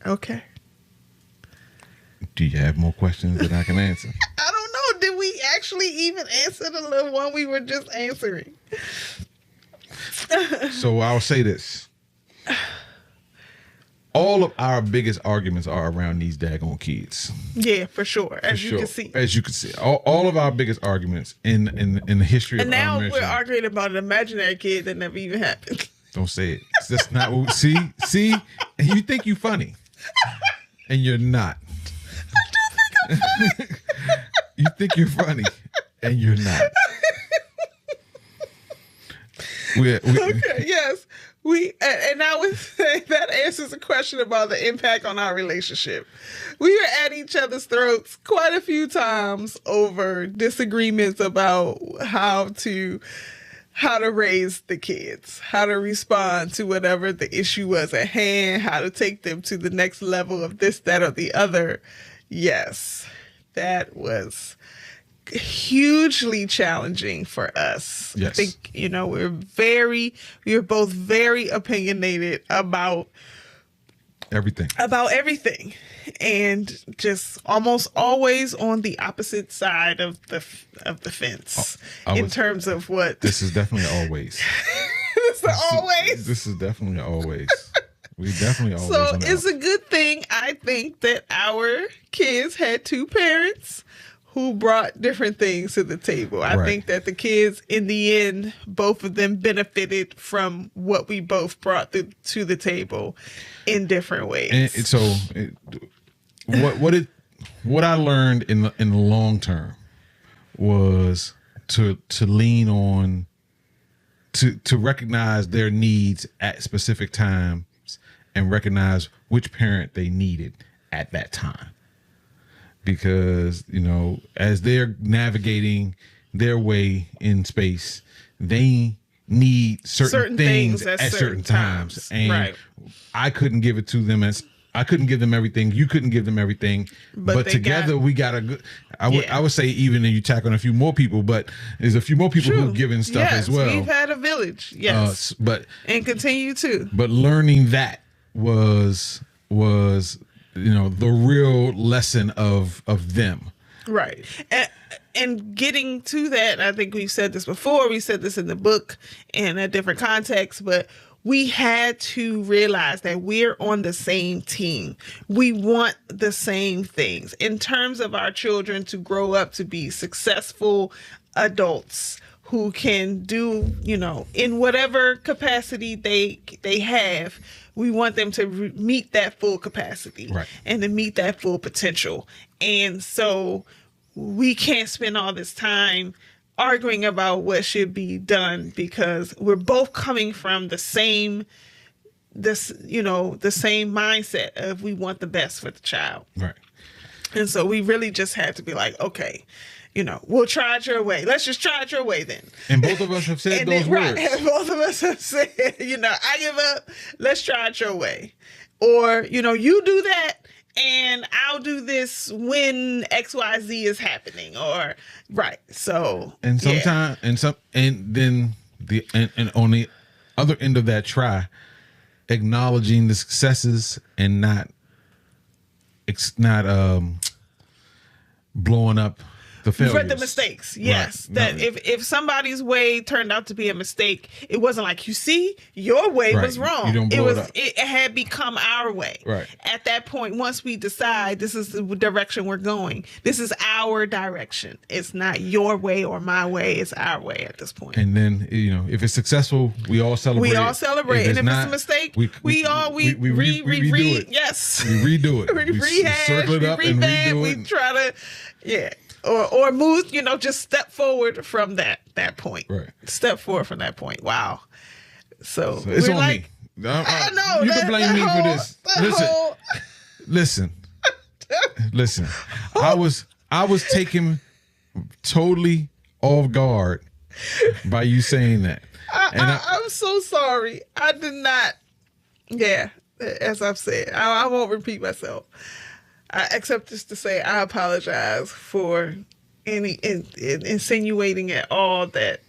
Okay. Do you have more questions that I can answer? I don't know. Did we actually even answer the little one we were just answering? So I'll say this. All of our biggest arguments are around these daggone kids. Yeah, for sure. As you can see. As you can see. All of our biggest arguments in the history of our mission. And now we're arguing about an imaginary kid that never even happened. Don't say it. That's not what we see? And you think you're funny. And you're not. I do think I'm funny. You think you're funny. And you're not. Okay, yes. And I would say that answers a question about the impact on our relationship. We were at each other's throats quite a few times over disagreements about how to raise the kids, how to respond to whatever the issue was at hand, how to take them to the next level of this, that, or the other. Yes, that was hugely challenging for us. Yes. I think, we were both very opinionated about everything. And just almost always on the opposite side of the fence in terms of what. This is definitely always. This is definitely always. We definitely always. So it's a good thing, I think, that our kids had two parents who brought different things to the table. I think that the kids, in the end, both of them benefited from what we both brought to the table in different ways. And so, what I learned in the long term was to lean on to recognize their needs at specific times and recognize which parent they needed at that time. Because, as they're navigating their way in space, they need certain things at certain times. And I couldn't give it to them I couldn't give them everything. You couldn't give them everything. But together we got a good, I would say even if you tack on a few more people, but there's a few more people who've given stuff as well. We've had a village. Yes. And continue to. But learning that was the real lesson of them. Right. And getting to that, I think we've said this before. We said this in the book in a different context, but we had to realize that we're on the same team. We want the same things in terms of our children to grow up to be successful adults who can do, in whatever capacity they have. We want them to meet that full capacity and to meet that full potential. And so we can't spend all this time arguing about what should be done because we're both coming from the same mindset of we want the best for the child. Right. And so we really just had to be like, okay, we'll try it your way. Let's just try it your way then. And both of us have said those words. And both of us have said, I give up. Let's try it your way. Or, you do that and I'll do this when XYZ is happening. Or, So. And sometimes, and then and on the other end of that try, acknowledging the successes and not blowing up The failures. the mistakes. Yes. Right. That No. if somebody's way turned out to be a mistake, it wasn't like, you see, your way Right. was wrong. You don't blow it up. It had become our way. Right. At that point, once we decide this is the direction we're going, this is our direction. It's not your way or my way. It's our way at this point. And then, if it's successful, we all celebrate. We all celebrate. And if not, it's a mistake, we redo read. it. Yes. We redo it. We rehash, circle it up we and revamp, redo we it. try to, or move, just step forward from that point. Right. Step forward from that point. Wow. So It's we're on like, me. I know. You can blame me for this. Listen. I was taken totally off guard by you saying that. I'm so sorry. I did not. Yeah, as I've said, I won't repeat myself. Except just to say I apologize for any insinuating at all that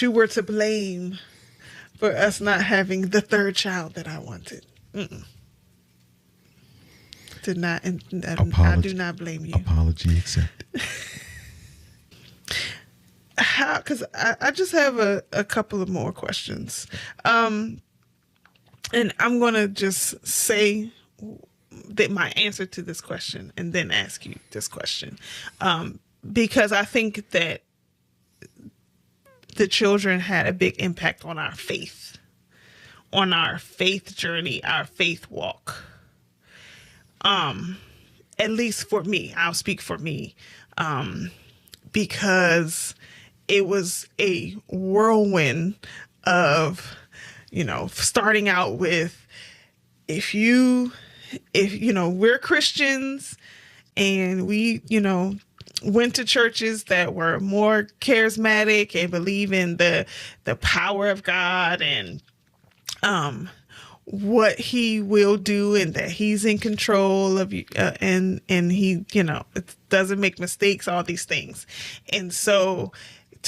you were to blame for us not having the third child that I wanted. Did not, and I do not blame you. Apology accepted. Because I just have a couple of more questions. And I'm going to just say that my answer to this question and then ask you this question. Because I think that the children had a big impact on our faith journey, our faith walk. At least for me, I'll speak for me. Because it was a whirlwind of, starting out with, if we're Christians and we, went to churches that were more charismatic and believe in the power of God and, what he will do and that he's in control of you, and he, it doesn't make mistakes, all these things. And so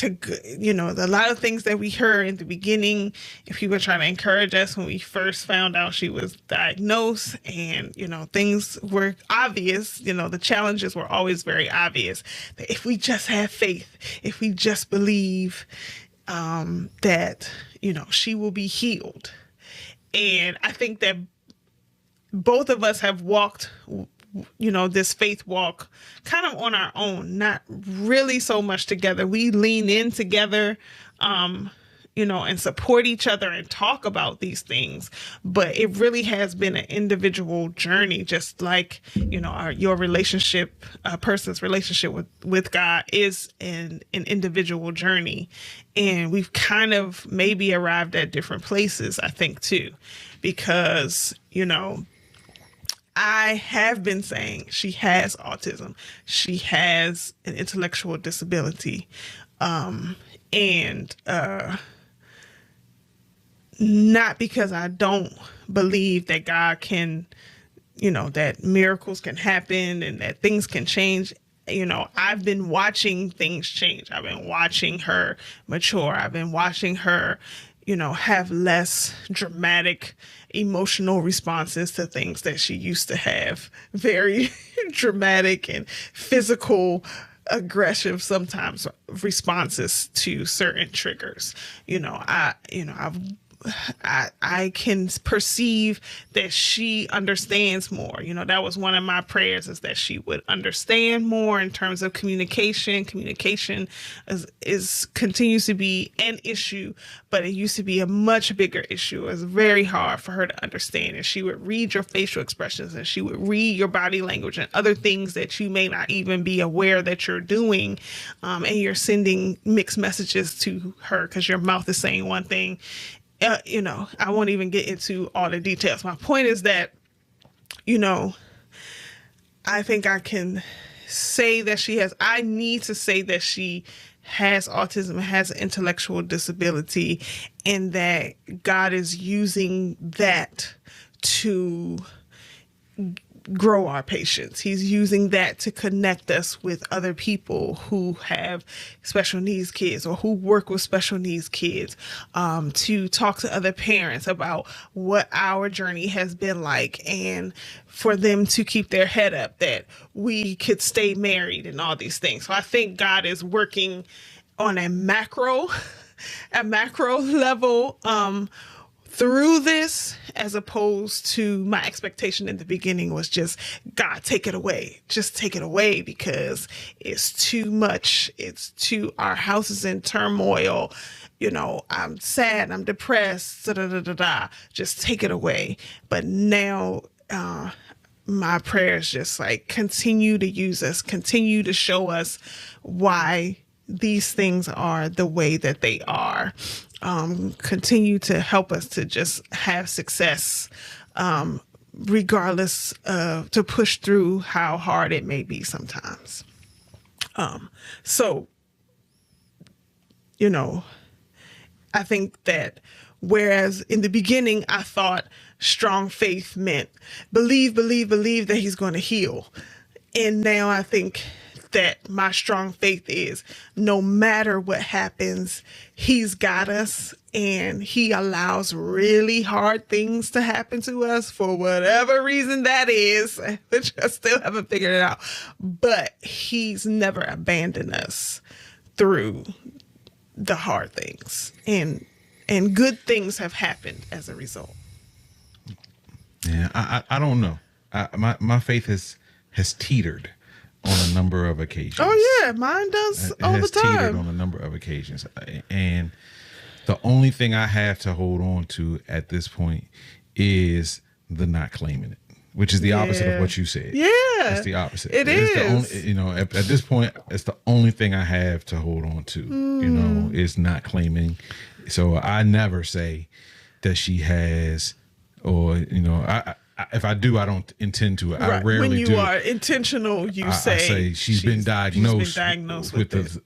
a lot of things that we heard in the beginning, if people were trying to encourage us when we first found out she was diagnosed and, things were obvious, the challenges were always very obvious, that if we just have faith, if we just believe, that, she will be healed. And I think that both of us have walked, this faith walk kind of on our own, not really so much together. We lean in together, and support each other and talk about these things. But it really has been an individual journey, just like, your relationship, a person's relationship with God is an individual journey. And we've kind of maybe arrived at different places, I think, too, because, I have been saying she has autism. She has an intellectual disability. And not because I don't believe that God can, that miracles can happen and that things can change. I've been watching things change. I've been watching her mature. I've been watching her, have less dramatic emotional responses to things that she used to have. Very dramatic and physical, aggressive, sometimes responses to certain triggers. I can perceive that she understands more. That was one of my prayers, is that she would understand more in terms of communication. Communication is continues to be an issue, but it used to be a much bigger issue. It was very hard for her to understand. And she would read your facial expressions and she would read your body language and other things that you may not even be aware that you're doing. And you're sending mixed messages to her because your mouth is saying one thing. I won't even get into all the details. My point is that, I think I can say that I need to say that she has autism, has an intellectual disability, and that God is using that to grow our patience. He's using that to connect us with other people who have special needs kids or who work with special needs kids, to talk to other parents about what our journey has been like, and for them to keep their head up that we could stay married and all these things. So I think God is working on a macro level, through this, as opposed to my expectation in the beginning was just, God, take it away. Just take it away because it's too much. Our house is in turmoil. I'm sad. I'm depressed. Da, da, da, da, da. Just take it away. But now, my prayer is just like, continue to use us, continue to show us why these things are the way that they are. Continue to help us to just have success, regardless to push through how hard it may be sometimes. So, I think that whereas in the beginning I thought strong faith meant believe that he's going to heal. And now I think that my strong faith is no matter what happens, he's got us, and he allows really hard things to happen to us for whatever reason that is, which I still haven't figured it out. But he's never abandoned us through the hard things, and good things have happened as a result. Yeah, I don't know. My faith has teetered on a number of occasions. Oh yeah, mine does all the time. Teetered on a number of occasions, and the only thing I have to hold on to at this point is the not claiming it, which is the opposite of what you said. Yeah, it's the opposite. It is. The only, at this point, it's the only thing I have to hold on to. Is not claiming. So I never say that she has, or if I do, I don't intend to. Right. I rarely do. When you are intentional, I say she's been diagnosed with the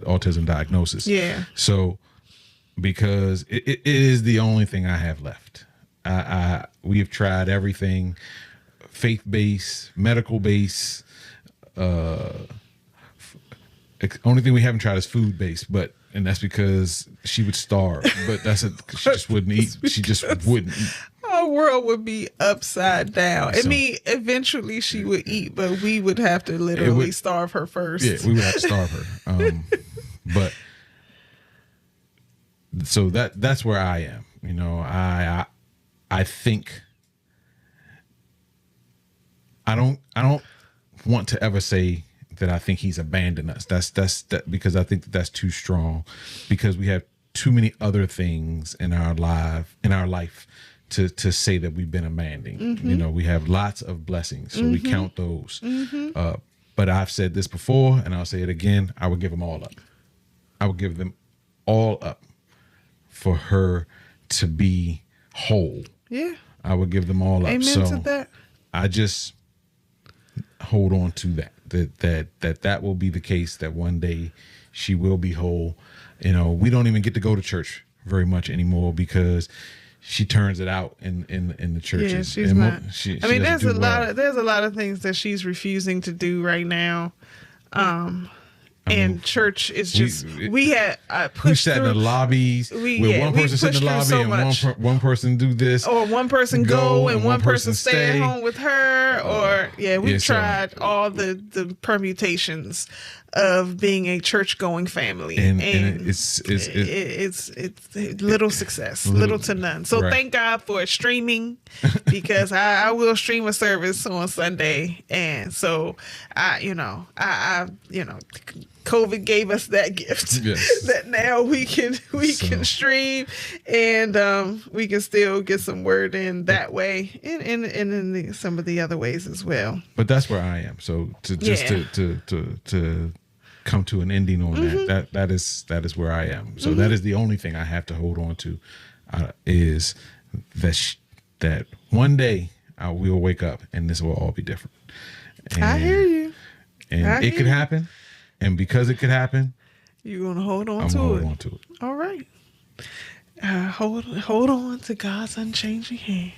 autism diagnosis. Yeah. So because it is the only thing I have left. We have tried everything, faith-based, medical-based. Only thing we haven't tried is food-based, and that's because she would starve. But she just wouldn't eat. She just wouldn't eat. Our world would be upside down. I mean, eventually she would eat, but we would have to literally starve her first. Yeah, we would have to starve her. But so that's where I am. I think I don't want to ever say that I think he's abandoned us. That's because I think that's too strong, because we have too many other things in our life to say that we've been abandoned. Mm-hmm. We have lots of blessings, so we count those. Mm-hmm. But I've said this before, and I'll say it again. I would give them all up. I would give them all up for her to be whole. Yeah. I would give them all up. Amen to that. I just hold on to that will be the case, that one day she will be whole. We don't even get to go to church very much anymore because she turns it out in the churches. Yeah, she's not. There's a lot of things that she's refusing to do right now. Church is just we had pushed sat in the lobbies where one person sit in the lobby and one person do this, or one person go and one person stay at home with her, we've tried all the permutations of being a church going family, and it's little success, little to none. So Thank God for streaming, because I will stream a service on Sunday, and so COVID gave us that gift, yes. that now we can stream, and we can still get some word in that way, and in some of the other ways as well. But that's where I am. So to come to an ending on that is where I am. So that is the only thing I have to hold on to, is that one day I will wake up and this will all be different. And, I hear you. And it could happen. And because it could happen, you're gonna hold on to it. Hold on to it. All right. Hold on to God's unchanging hand.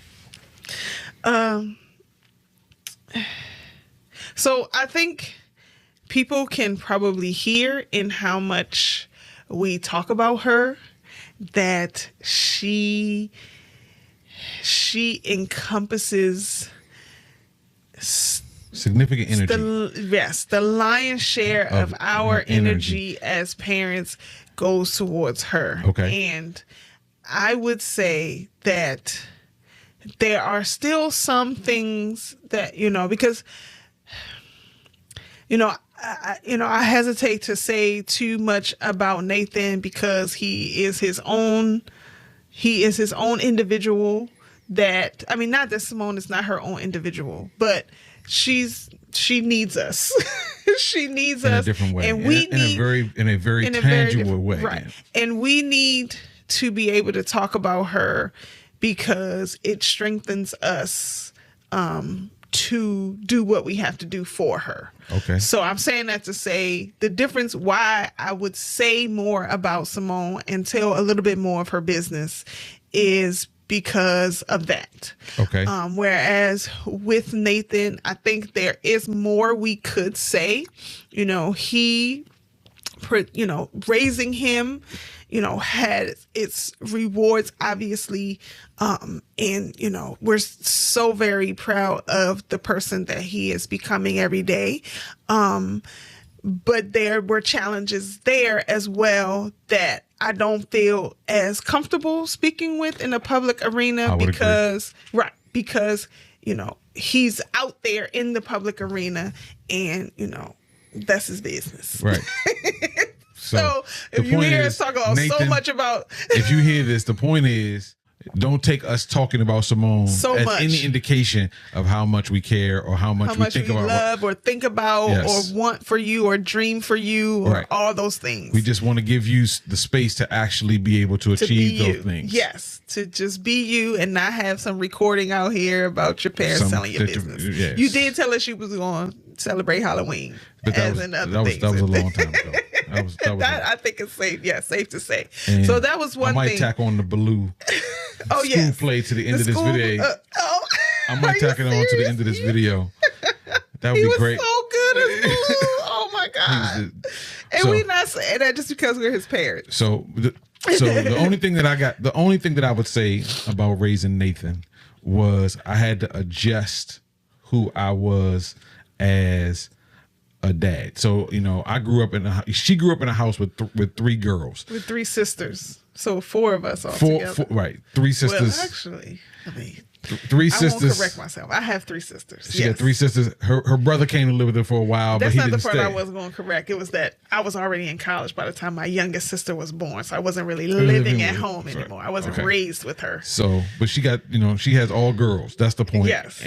So I think people can probably hear in how much we talk about her that she encompasses significant energy. The lion's share of our energy as parents goes towards her. Okay. And I would say that there are still some things that, because, I hesitate to say too much about Nathan because he is his own individual not that Simone is not her own individual, but she needs us. She needs us in a different way. And we in a very tangible way. Right. And we need to be able to talk about her because it strengthens us to do what we have to do for her. Okay. So I'm saying that to say the difference why I would say more about Simone and tell a little bit more of her business is because of that. Okay. Whereas with Nathan, I think there is more we could say. Raising him, had its rewards, obviously. And, we're so very proud of the person that he is becoming every day. But there were challenges there as well that I don't feel as comfortable speaking with in a public arena because he's out there in the public arena and, that's his business. Right. So if you hear us talk about so much about... If you hear this, the point is, don't take us talking about Simone as any indication of how much we care or how much we think about, love or think about or want for you or dream for you or all those things. We just want to give you the space to actually be able to achieve those things. Yes, to just be you and not have some recording out here about your parents selling your business. Yes. You did tell us you was going to celebrate Halloween. But that was a long time ago. I think it's safe. Yeah, safe to say. And so that was one thing. I might tack on the Baloo school play to the end of this video. I might tack it on to the end of this video. That would be great. He was so good as Baloo. Oh my God. And we not saying that just because we're his parents. So the only thing that I would say about raising Nathan was I had to adjust who I was as a dad. So, I grew up she grew up in a house with three girls. With three sisters. So 4 of us all together. Right. 3 sisters. Well, actually, three sisters. I won't correct myself. I have 3 sisters. She had 3 sisters. Her brother came to live with her for a while, but he didn't stay. That's not the part I was going to correct. It was that I was already in college by the time my youngest sister was born, so I wasn't really living at home anymore. I wasn't raised with her. So, but she got, she has all girls. That's the point. Yes.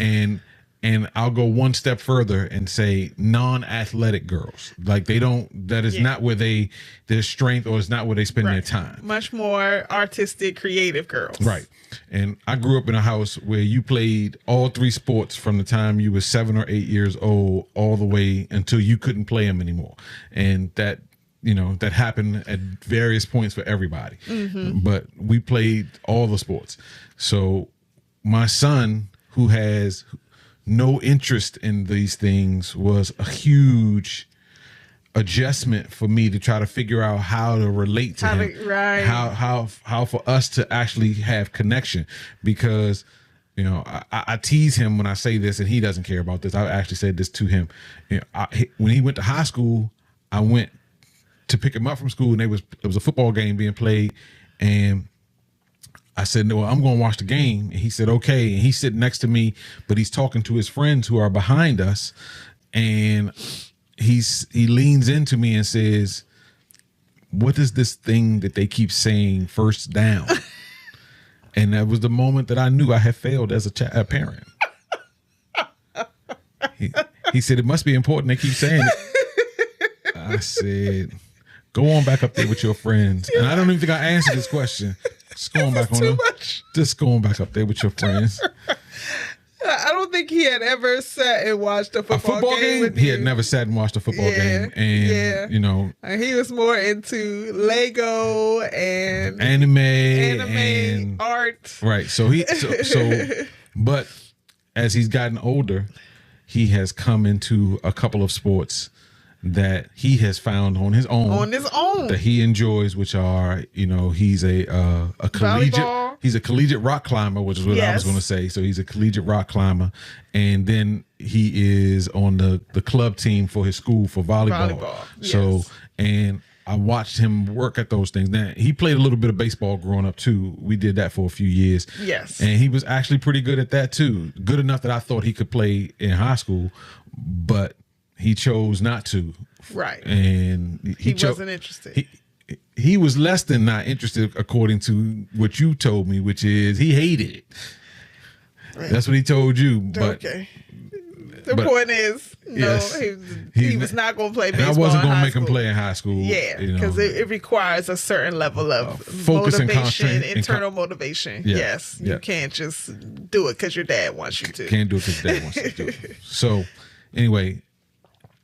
And I'll go one step further and say non-athletic girls. Like that is not where their strength or is not where they spend their time. Much more artistic, creative girls. Right. And I grew up in a house where you played all 3 sports from the time you were 7 or 8 years old all the way until you couldn't play them anymore. And that, that happened at various points for everybody. Mm-hmm. But we played all the sports. So my son, who has no interest in these things, was a huge adjustment for me to try to figure out how to relate to him. How for us to actually have connection, because I tease him when I say this and he doesn't care about this. I actually said this to him. When he went to high school, I went to pick him up from school and it was a football game being played, and I said, no, I'm going to watch the game. And he said, okay. And he's sitting next to me, but he's talking to his friends who are behind us. And he leans into me and says, what is this thing that they keep saying, first down? And that was the moment that I knew I had failed as a parent. He said, it must be important. They keep saying it. I said, go on back up there with your friends. And I don't even think I answered this question. Just going back on them. Just going back up there with your friends. I don't think he had ever sat and watched a football game with He you. had never sat and watched a football game. And, and he was more into Lego and anime and art. Right. But as he's gotten older, he has come into a couple of sports that he has found on his own that he enjoys, which are, he's a collegiate Volleyball. He's a collegiate rock climber, which is what I was going to say. So he's a collegiate rock climber, and then he is on the club team for his school for volleyball. So and I watched him work at those things. Now, he played a little bit of baseball growing up too. We did that for a few years. Yes. And he was actually pretty good at that too. Good enough that I thought he could play in high school, but he chose not to. Right. And he wasn't interested. He was less than not interested, according to what you told me, which is he hated it. Right. That's what he told you. But okay. The point is, he was not going to play baseball. And I wasn't going to make him play in high school. Yeah, because it requires a certain level of focus motivation, and internal motivation. Yeah, yes, you can't just do it because your dad wants you to. Can't do it because your dad wants you to do it. So, anyway,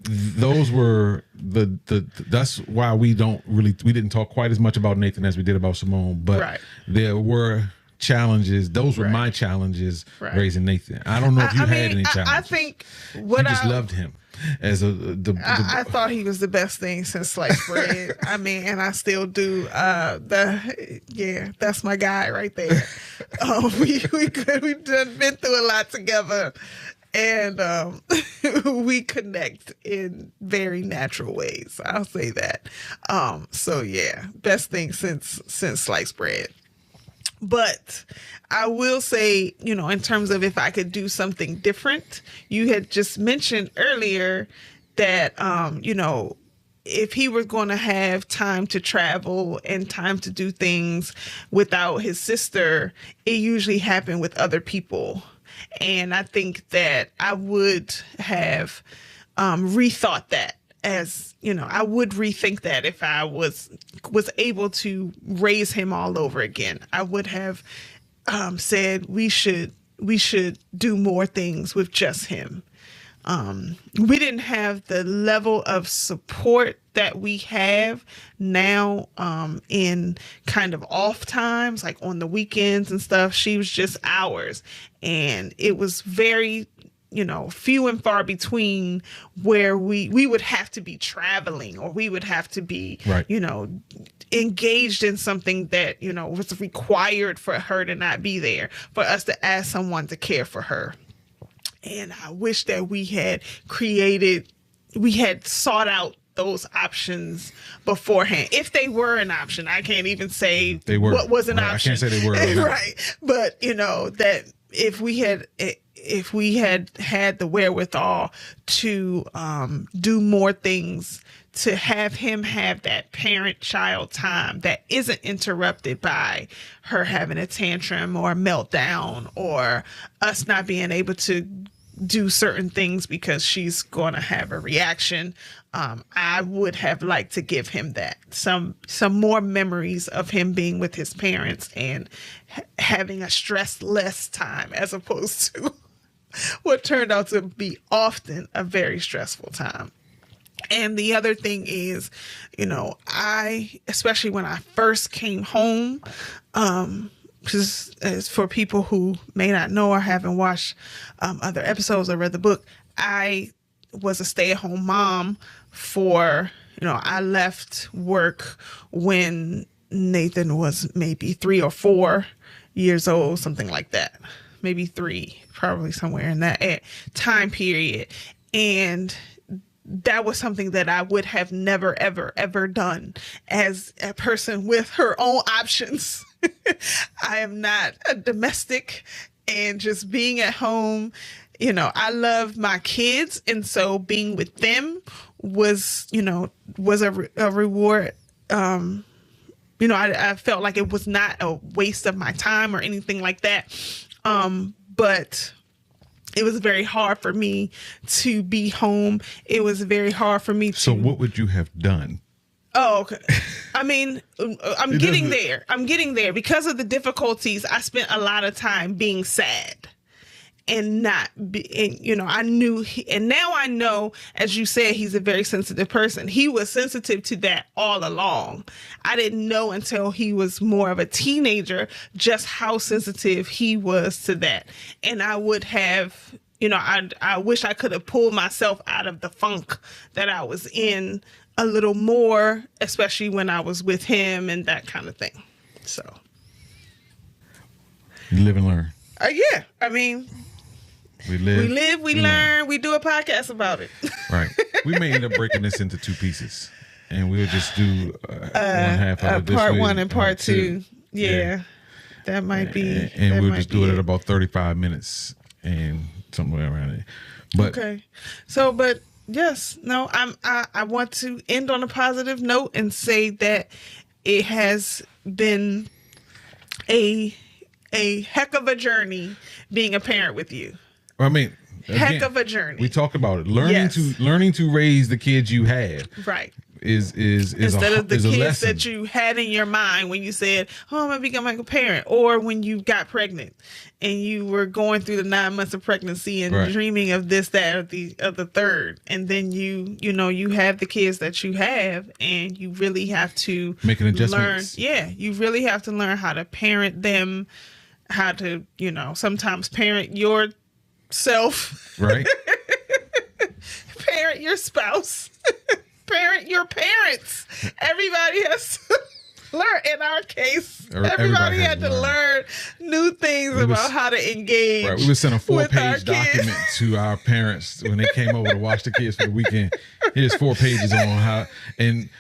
those were that's why we didn't talk quite as much about Nathan as we did about Simone. But there were challenges. Those were my challenges raising Nathan. I don't know if you had any challenges. I think you just loved him as I thought he was the best thing since sliced bread. I mean, and I still do. That's my guy right there. We've been through a lot together, and we connect in very natural ways. I'll say that. So yeah, best thing since sliced bread. But I will say, in terms of if I could do something different, you had just mentioned earlier that, if he was going to have time to travel and time to do things without his sister, it usually happened with other people. And I think that I would have rethought that. As I would rethink that if I was able to raise him all over again. I would have said we should do more things with just him. We didn't have the level of support that we have now in kind of off times, like on the weekends and stuff. She was just ours, and it was very few and far between where we would have to be traveling, or we would have to be, engaged in something that, was required for her to not be there, for us to ask someone to care for her. And I wish that we had sought out those options beforehand. If they were an option, I can't even say they were. What was an option. I can't say they were. Right. But, that if we had had the wherewithal to do more things, to have him have that parent-child time that isn't interrupted by her having a tantrum or a meltdown, or us not being able to do certain things because she's going to have a reaction. I would have liked to give him that. Some more memories of him being with his parents and having a stress-less time, as opposed to what turned out to be often a very stressful time. And the other thing is, especially when I first came home, because as for people who may not know or haven't watched other episodes or read the book, I was a stay-at-home mom for, I left work when Nathan was maybe 3 or 4 years old, something like that. Maybe 3, probably somewhere in that time period. And that was something that I would have never, ever, ever done as a person with her own options. I am not a domestic, and just being at home, I love my kids. And so being with them was a reward. I felt like it was not a waste of my time or anything like that. But it was very hard for me to be home. It was very hard for me to... So what would you have done? Oh, okay. I mean, I'm getting there. I'm getting there. Because of the difficulties, I spent a lot of time being sad. And not be, I knew, and now I know, as you said, he's a very sensitive person. He was sensitive to that all along. I didn't know until he was more of a teenager just how sensitive he was to that. And I would have, I wish I could have pulled myself out of the funk that I was in a little more, especially when I was with him and that kind of thing. So you live and learn. Yeah, I mean, we learn. We do a podcast about it. Right. We may end up breaking this into 2 pieces, and we'll just do one half of this part week, 1 and part 2. Yeah, that might be. And we'll just do it at about 35 minutes and somewhere around it. But okay. So, but yes, no, I want to end on a positive note and say that it has been a heck of a journey being a parent with you. I mean, again, heck of a journey. We talk about it. Learning to raise the kids you have. Right. Is instead of the kids lesson that you had in your mind when you said, "Oh, I'm gonna become like a parent," or when you got pregnant and you were going through the 9 months of pregnancy and dreaming of this, that, or the third, and then you have the kids that you have, and you really have to make an adjustment. You really have to learn how to parent them, how to sometimes parent yourself, right? Parent your spouse. Parent your parents. Everybody has to learn. In our case, everybody had to learn new things about how to engage. Right. We would send a 4-page document to our parents when they came over to watch the kids for the weekend. Here's 4 pages on how, and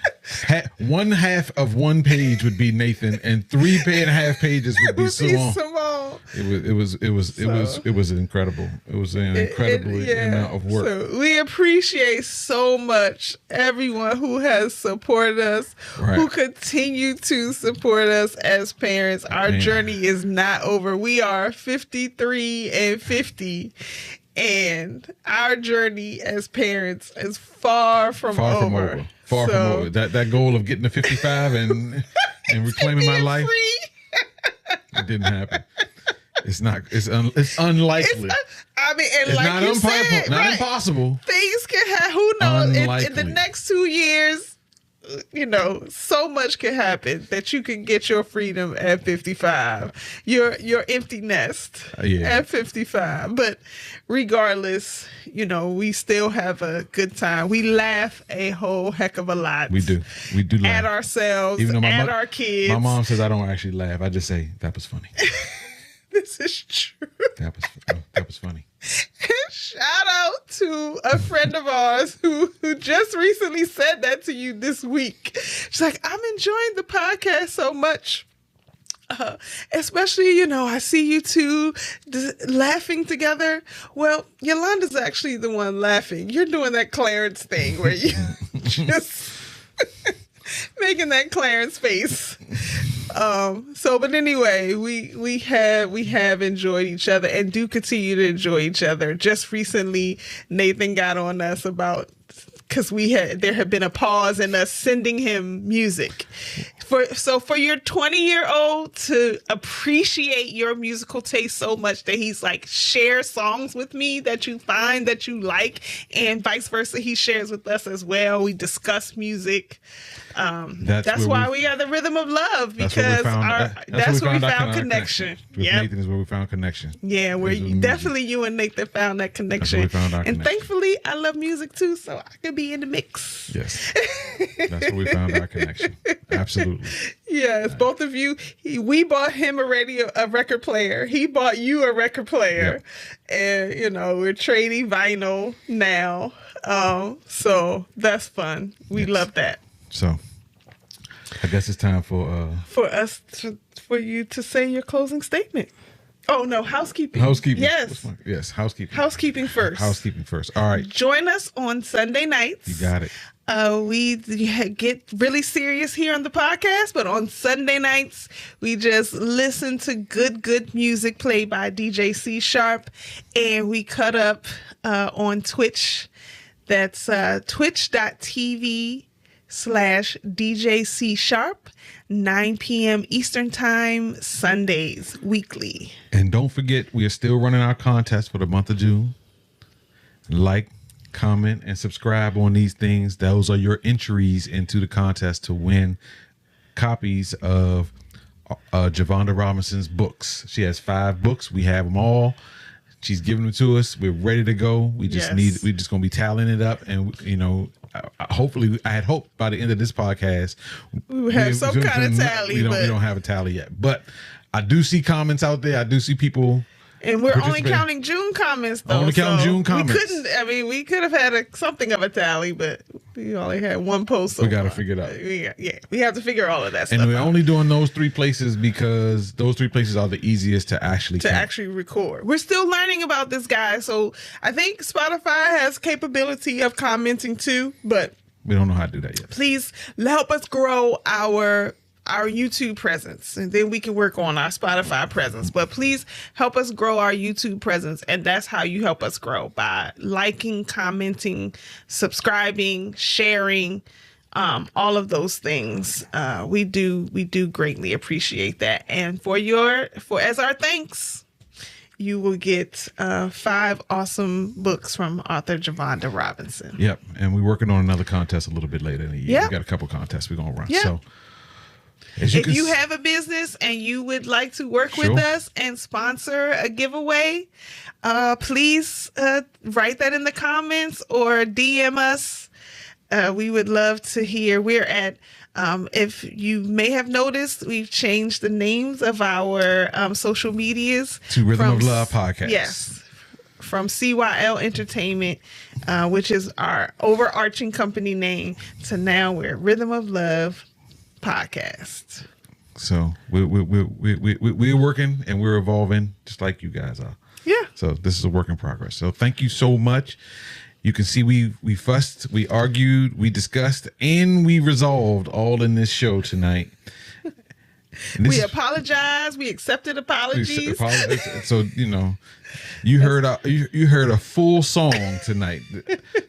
one half of 1 page would be Nathan, and 3.5 pages would be Simone. It was incredible. It was an incredible amount of work. So we appreciate so much everyone who has supported us, who continue to support us as parents. Our journey is not over. We are 53 and 50. And our journey as parents is far from over. Far from over. That goal of getting to 55 and reclaiming my life, it didn't happen. It's not. It's unlikely. It's not impossible. Things can happen. Who knows? In the next 2 years, so much can happen that you can get your freedom at 55. Your empty nest at 55. But regardless, we still have a good time. We laugh a whole heck of a lot. We do laugh. At ourselves, at our kids. My mom says I don't actually laugh. I just say that was funny. This is true. That was funny. Shout out to a friend of ours who just recently said that to you this week. She's like, I'm enjoying the podcast so much. Especially, I see you two laughing together. Well, Yolanda's actually the one laughing. You're doing that Clarence thing where you just making that Clarence face. But anyway, we have enjoyed each other and do continue to enjoy each other. Just recently, Nathan got on us about, because there had been a pause in us sending him music. For your 20-year-old to appreciate your musical taste so much that he's like, share songs with me that you find that you like, and vice versa, he shares with us as well. We discuss music. That's why we are the Rhythm of Love, because that's where we found connection. Nathan is where we found connection. Yeah, definitely you and Nathan found that connection. That's where we found our connection. Thankfully, I love music too, so I could be in the mix. Yes, that's where we found our connection. Absolutely. Yes, both of you. We bought him a record player. He bought you a record player, and we're trading vinyl now. So that's fun. We love that. So, I guess it's time for you to say your closing statement. Oh no, housekeeping. Yes, housekeeping. Housekeeping first. Housekeeping first. All right. Join us on Sunday nights. You got it. We get really serious here on the podcast, but on Sunday nights, we just listen to good music played by DJ C Sharp, and we cut up on Twitch. That's twitch.tv/DJ C Sharp, 9 p.m. Eastern Time, Sundays, weekly. And don't forget, we are still running our contest for the month of June. Like, comment, and subscribe on these things. Those are your entries into the contest to win copies of Javonda Robinson's books. She has 5 books. We have them all. She's giving them to us. We're ready to go. We just we're just going to be tallying it up. And, you know, hopefully, I had hoped by the end of this podcast, we would have some kind of tally. We don't have a tally yet. But I do see comments out there. I do see people. And we're only counting June comments, though. Only counting June comments. We could have had something of a tally, but we only had one post. We got to figure it out. We have to figure all of that stuff out. And we're out. only doing those 3 places because those 3 places are the easiest to actually record. We're still learning about this, guy. So I think Spotify has capability of commenting too, but we don't know how to do that yet. Please help us grow our YouTube presence, and then we can work on our Spotify presence. But please help us grow our YouTube presence, and that's how you help us grow, by liking, commenting, subscribing, sharing, all of those things. We do greatly appreciate that. And as our thanks, you will get 5 awesome books from author Javonda Robinson. Yep, and we're working on another contest a little bit later in the year. Yep. We got a couple contests we're gonna run. Yep. So. If you have a business and you would like to work with us and sponsor a giveaway, please write that in the comments or DM us. We would love to hear. We're at, if you may have noticed, we've changed the names of our social medias. To Rhythm of Love Podcast. Yes. From CYL Entertainment, which is our overarching company name, to now we're Rhythm of Love Podcast. So we're working and we're evolving just like you guys are. Yeah. So this is a work in progress. So thank you so much. You can see we fussed, we argued, we discussed, and we resolved all in this show tonight. We apologize. We accepted apologies. So you know, you heard a full song tonight.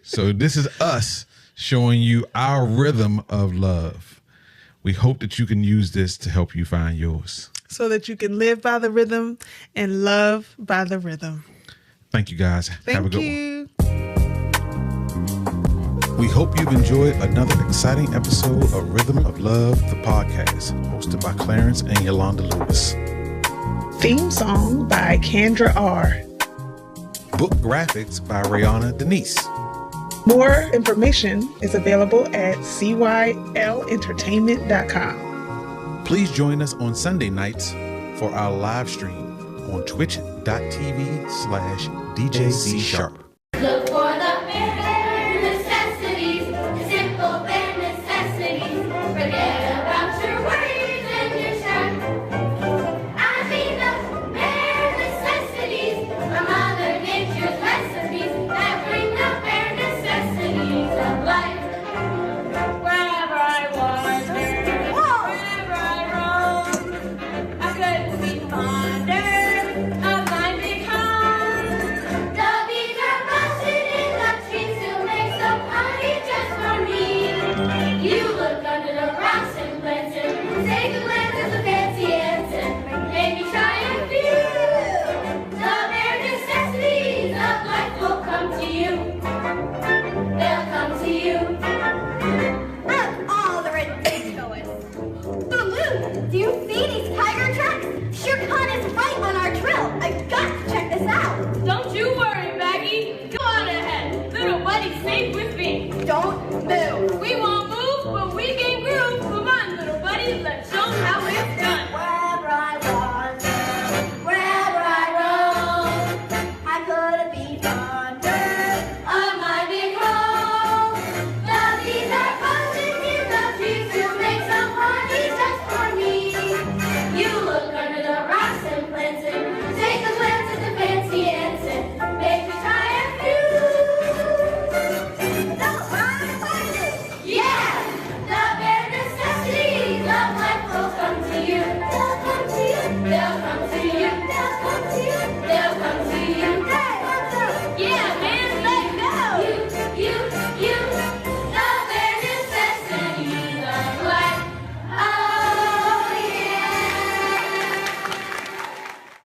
So this is us showing you our rhythm of love. We hope that you can use this to help you find yours. So that you can live by the rhythm and love by the rhythm. Thank you, guys. Have a good one. We hope you've enjoyed another exciting episode of Rhythm of Love, the podcast, hosted by Clarence and Yolanda Lewis. Theme song by Kendra R. Book graphics by Rihanna Denise. More information is available at cyllentertainment.com. Please join us on Sunday nights for our live stream on twitch.tv/DJ C#. Look for the bare necessities, the simple bare necessities. Forget about your worries and your strife. I mean the bare necessities are Mother Nature's recipes that bring the bare necessities of life. Wherever I wander, wherever I roam, I couldn't be fonder of my big home. The bees are buzzing in the trees to make some honey just for me. You look under the rocks and plants and take a glance at the fancy ants and maybe try and feel the bare necessities of life will come to you. They'll come to you. That's all the ridiculous. Baloo, do you see these tiger tracks? Shere Khan is right on our trail. I've got to check this out. Don't you worry, Maggie. Go on ahead. Little buddy's safe with me. Don't move. We won't.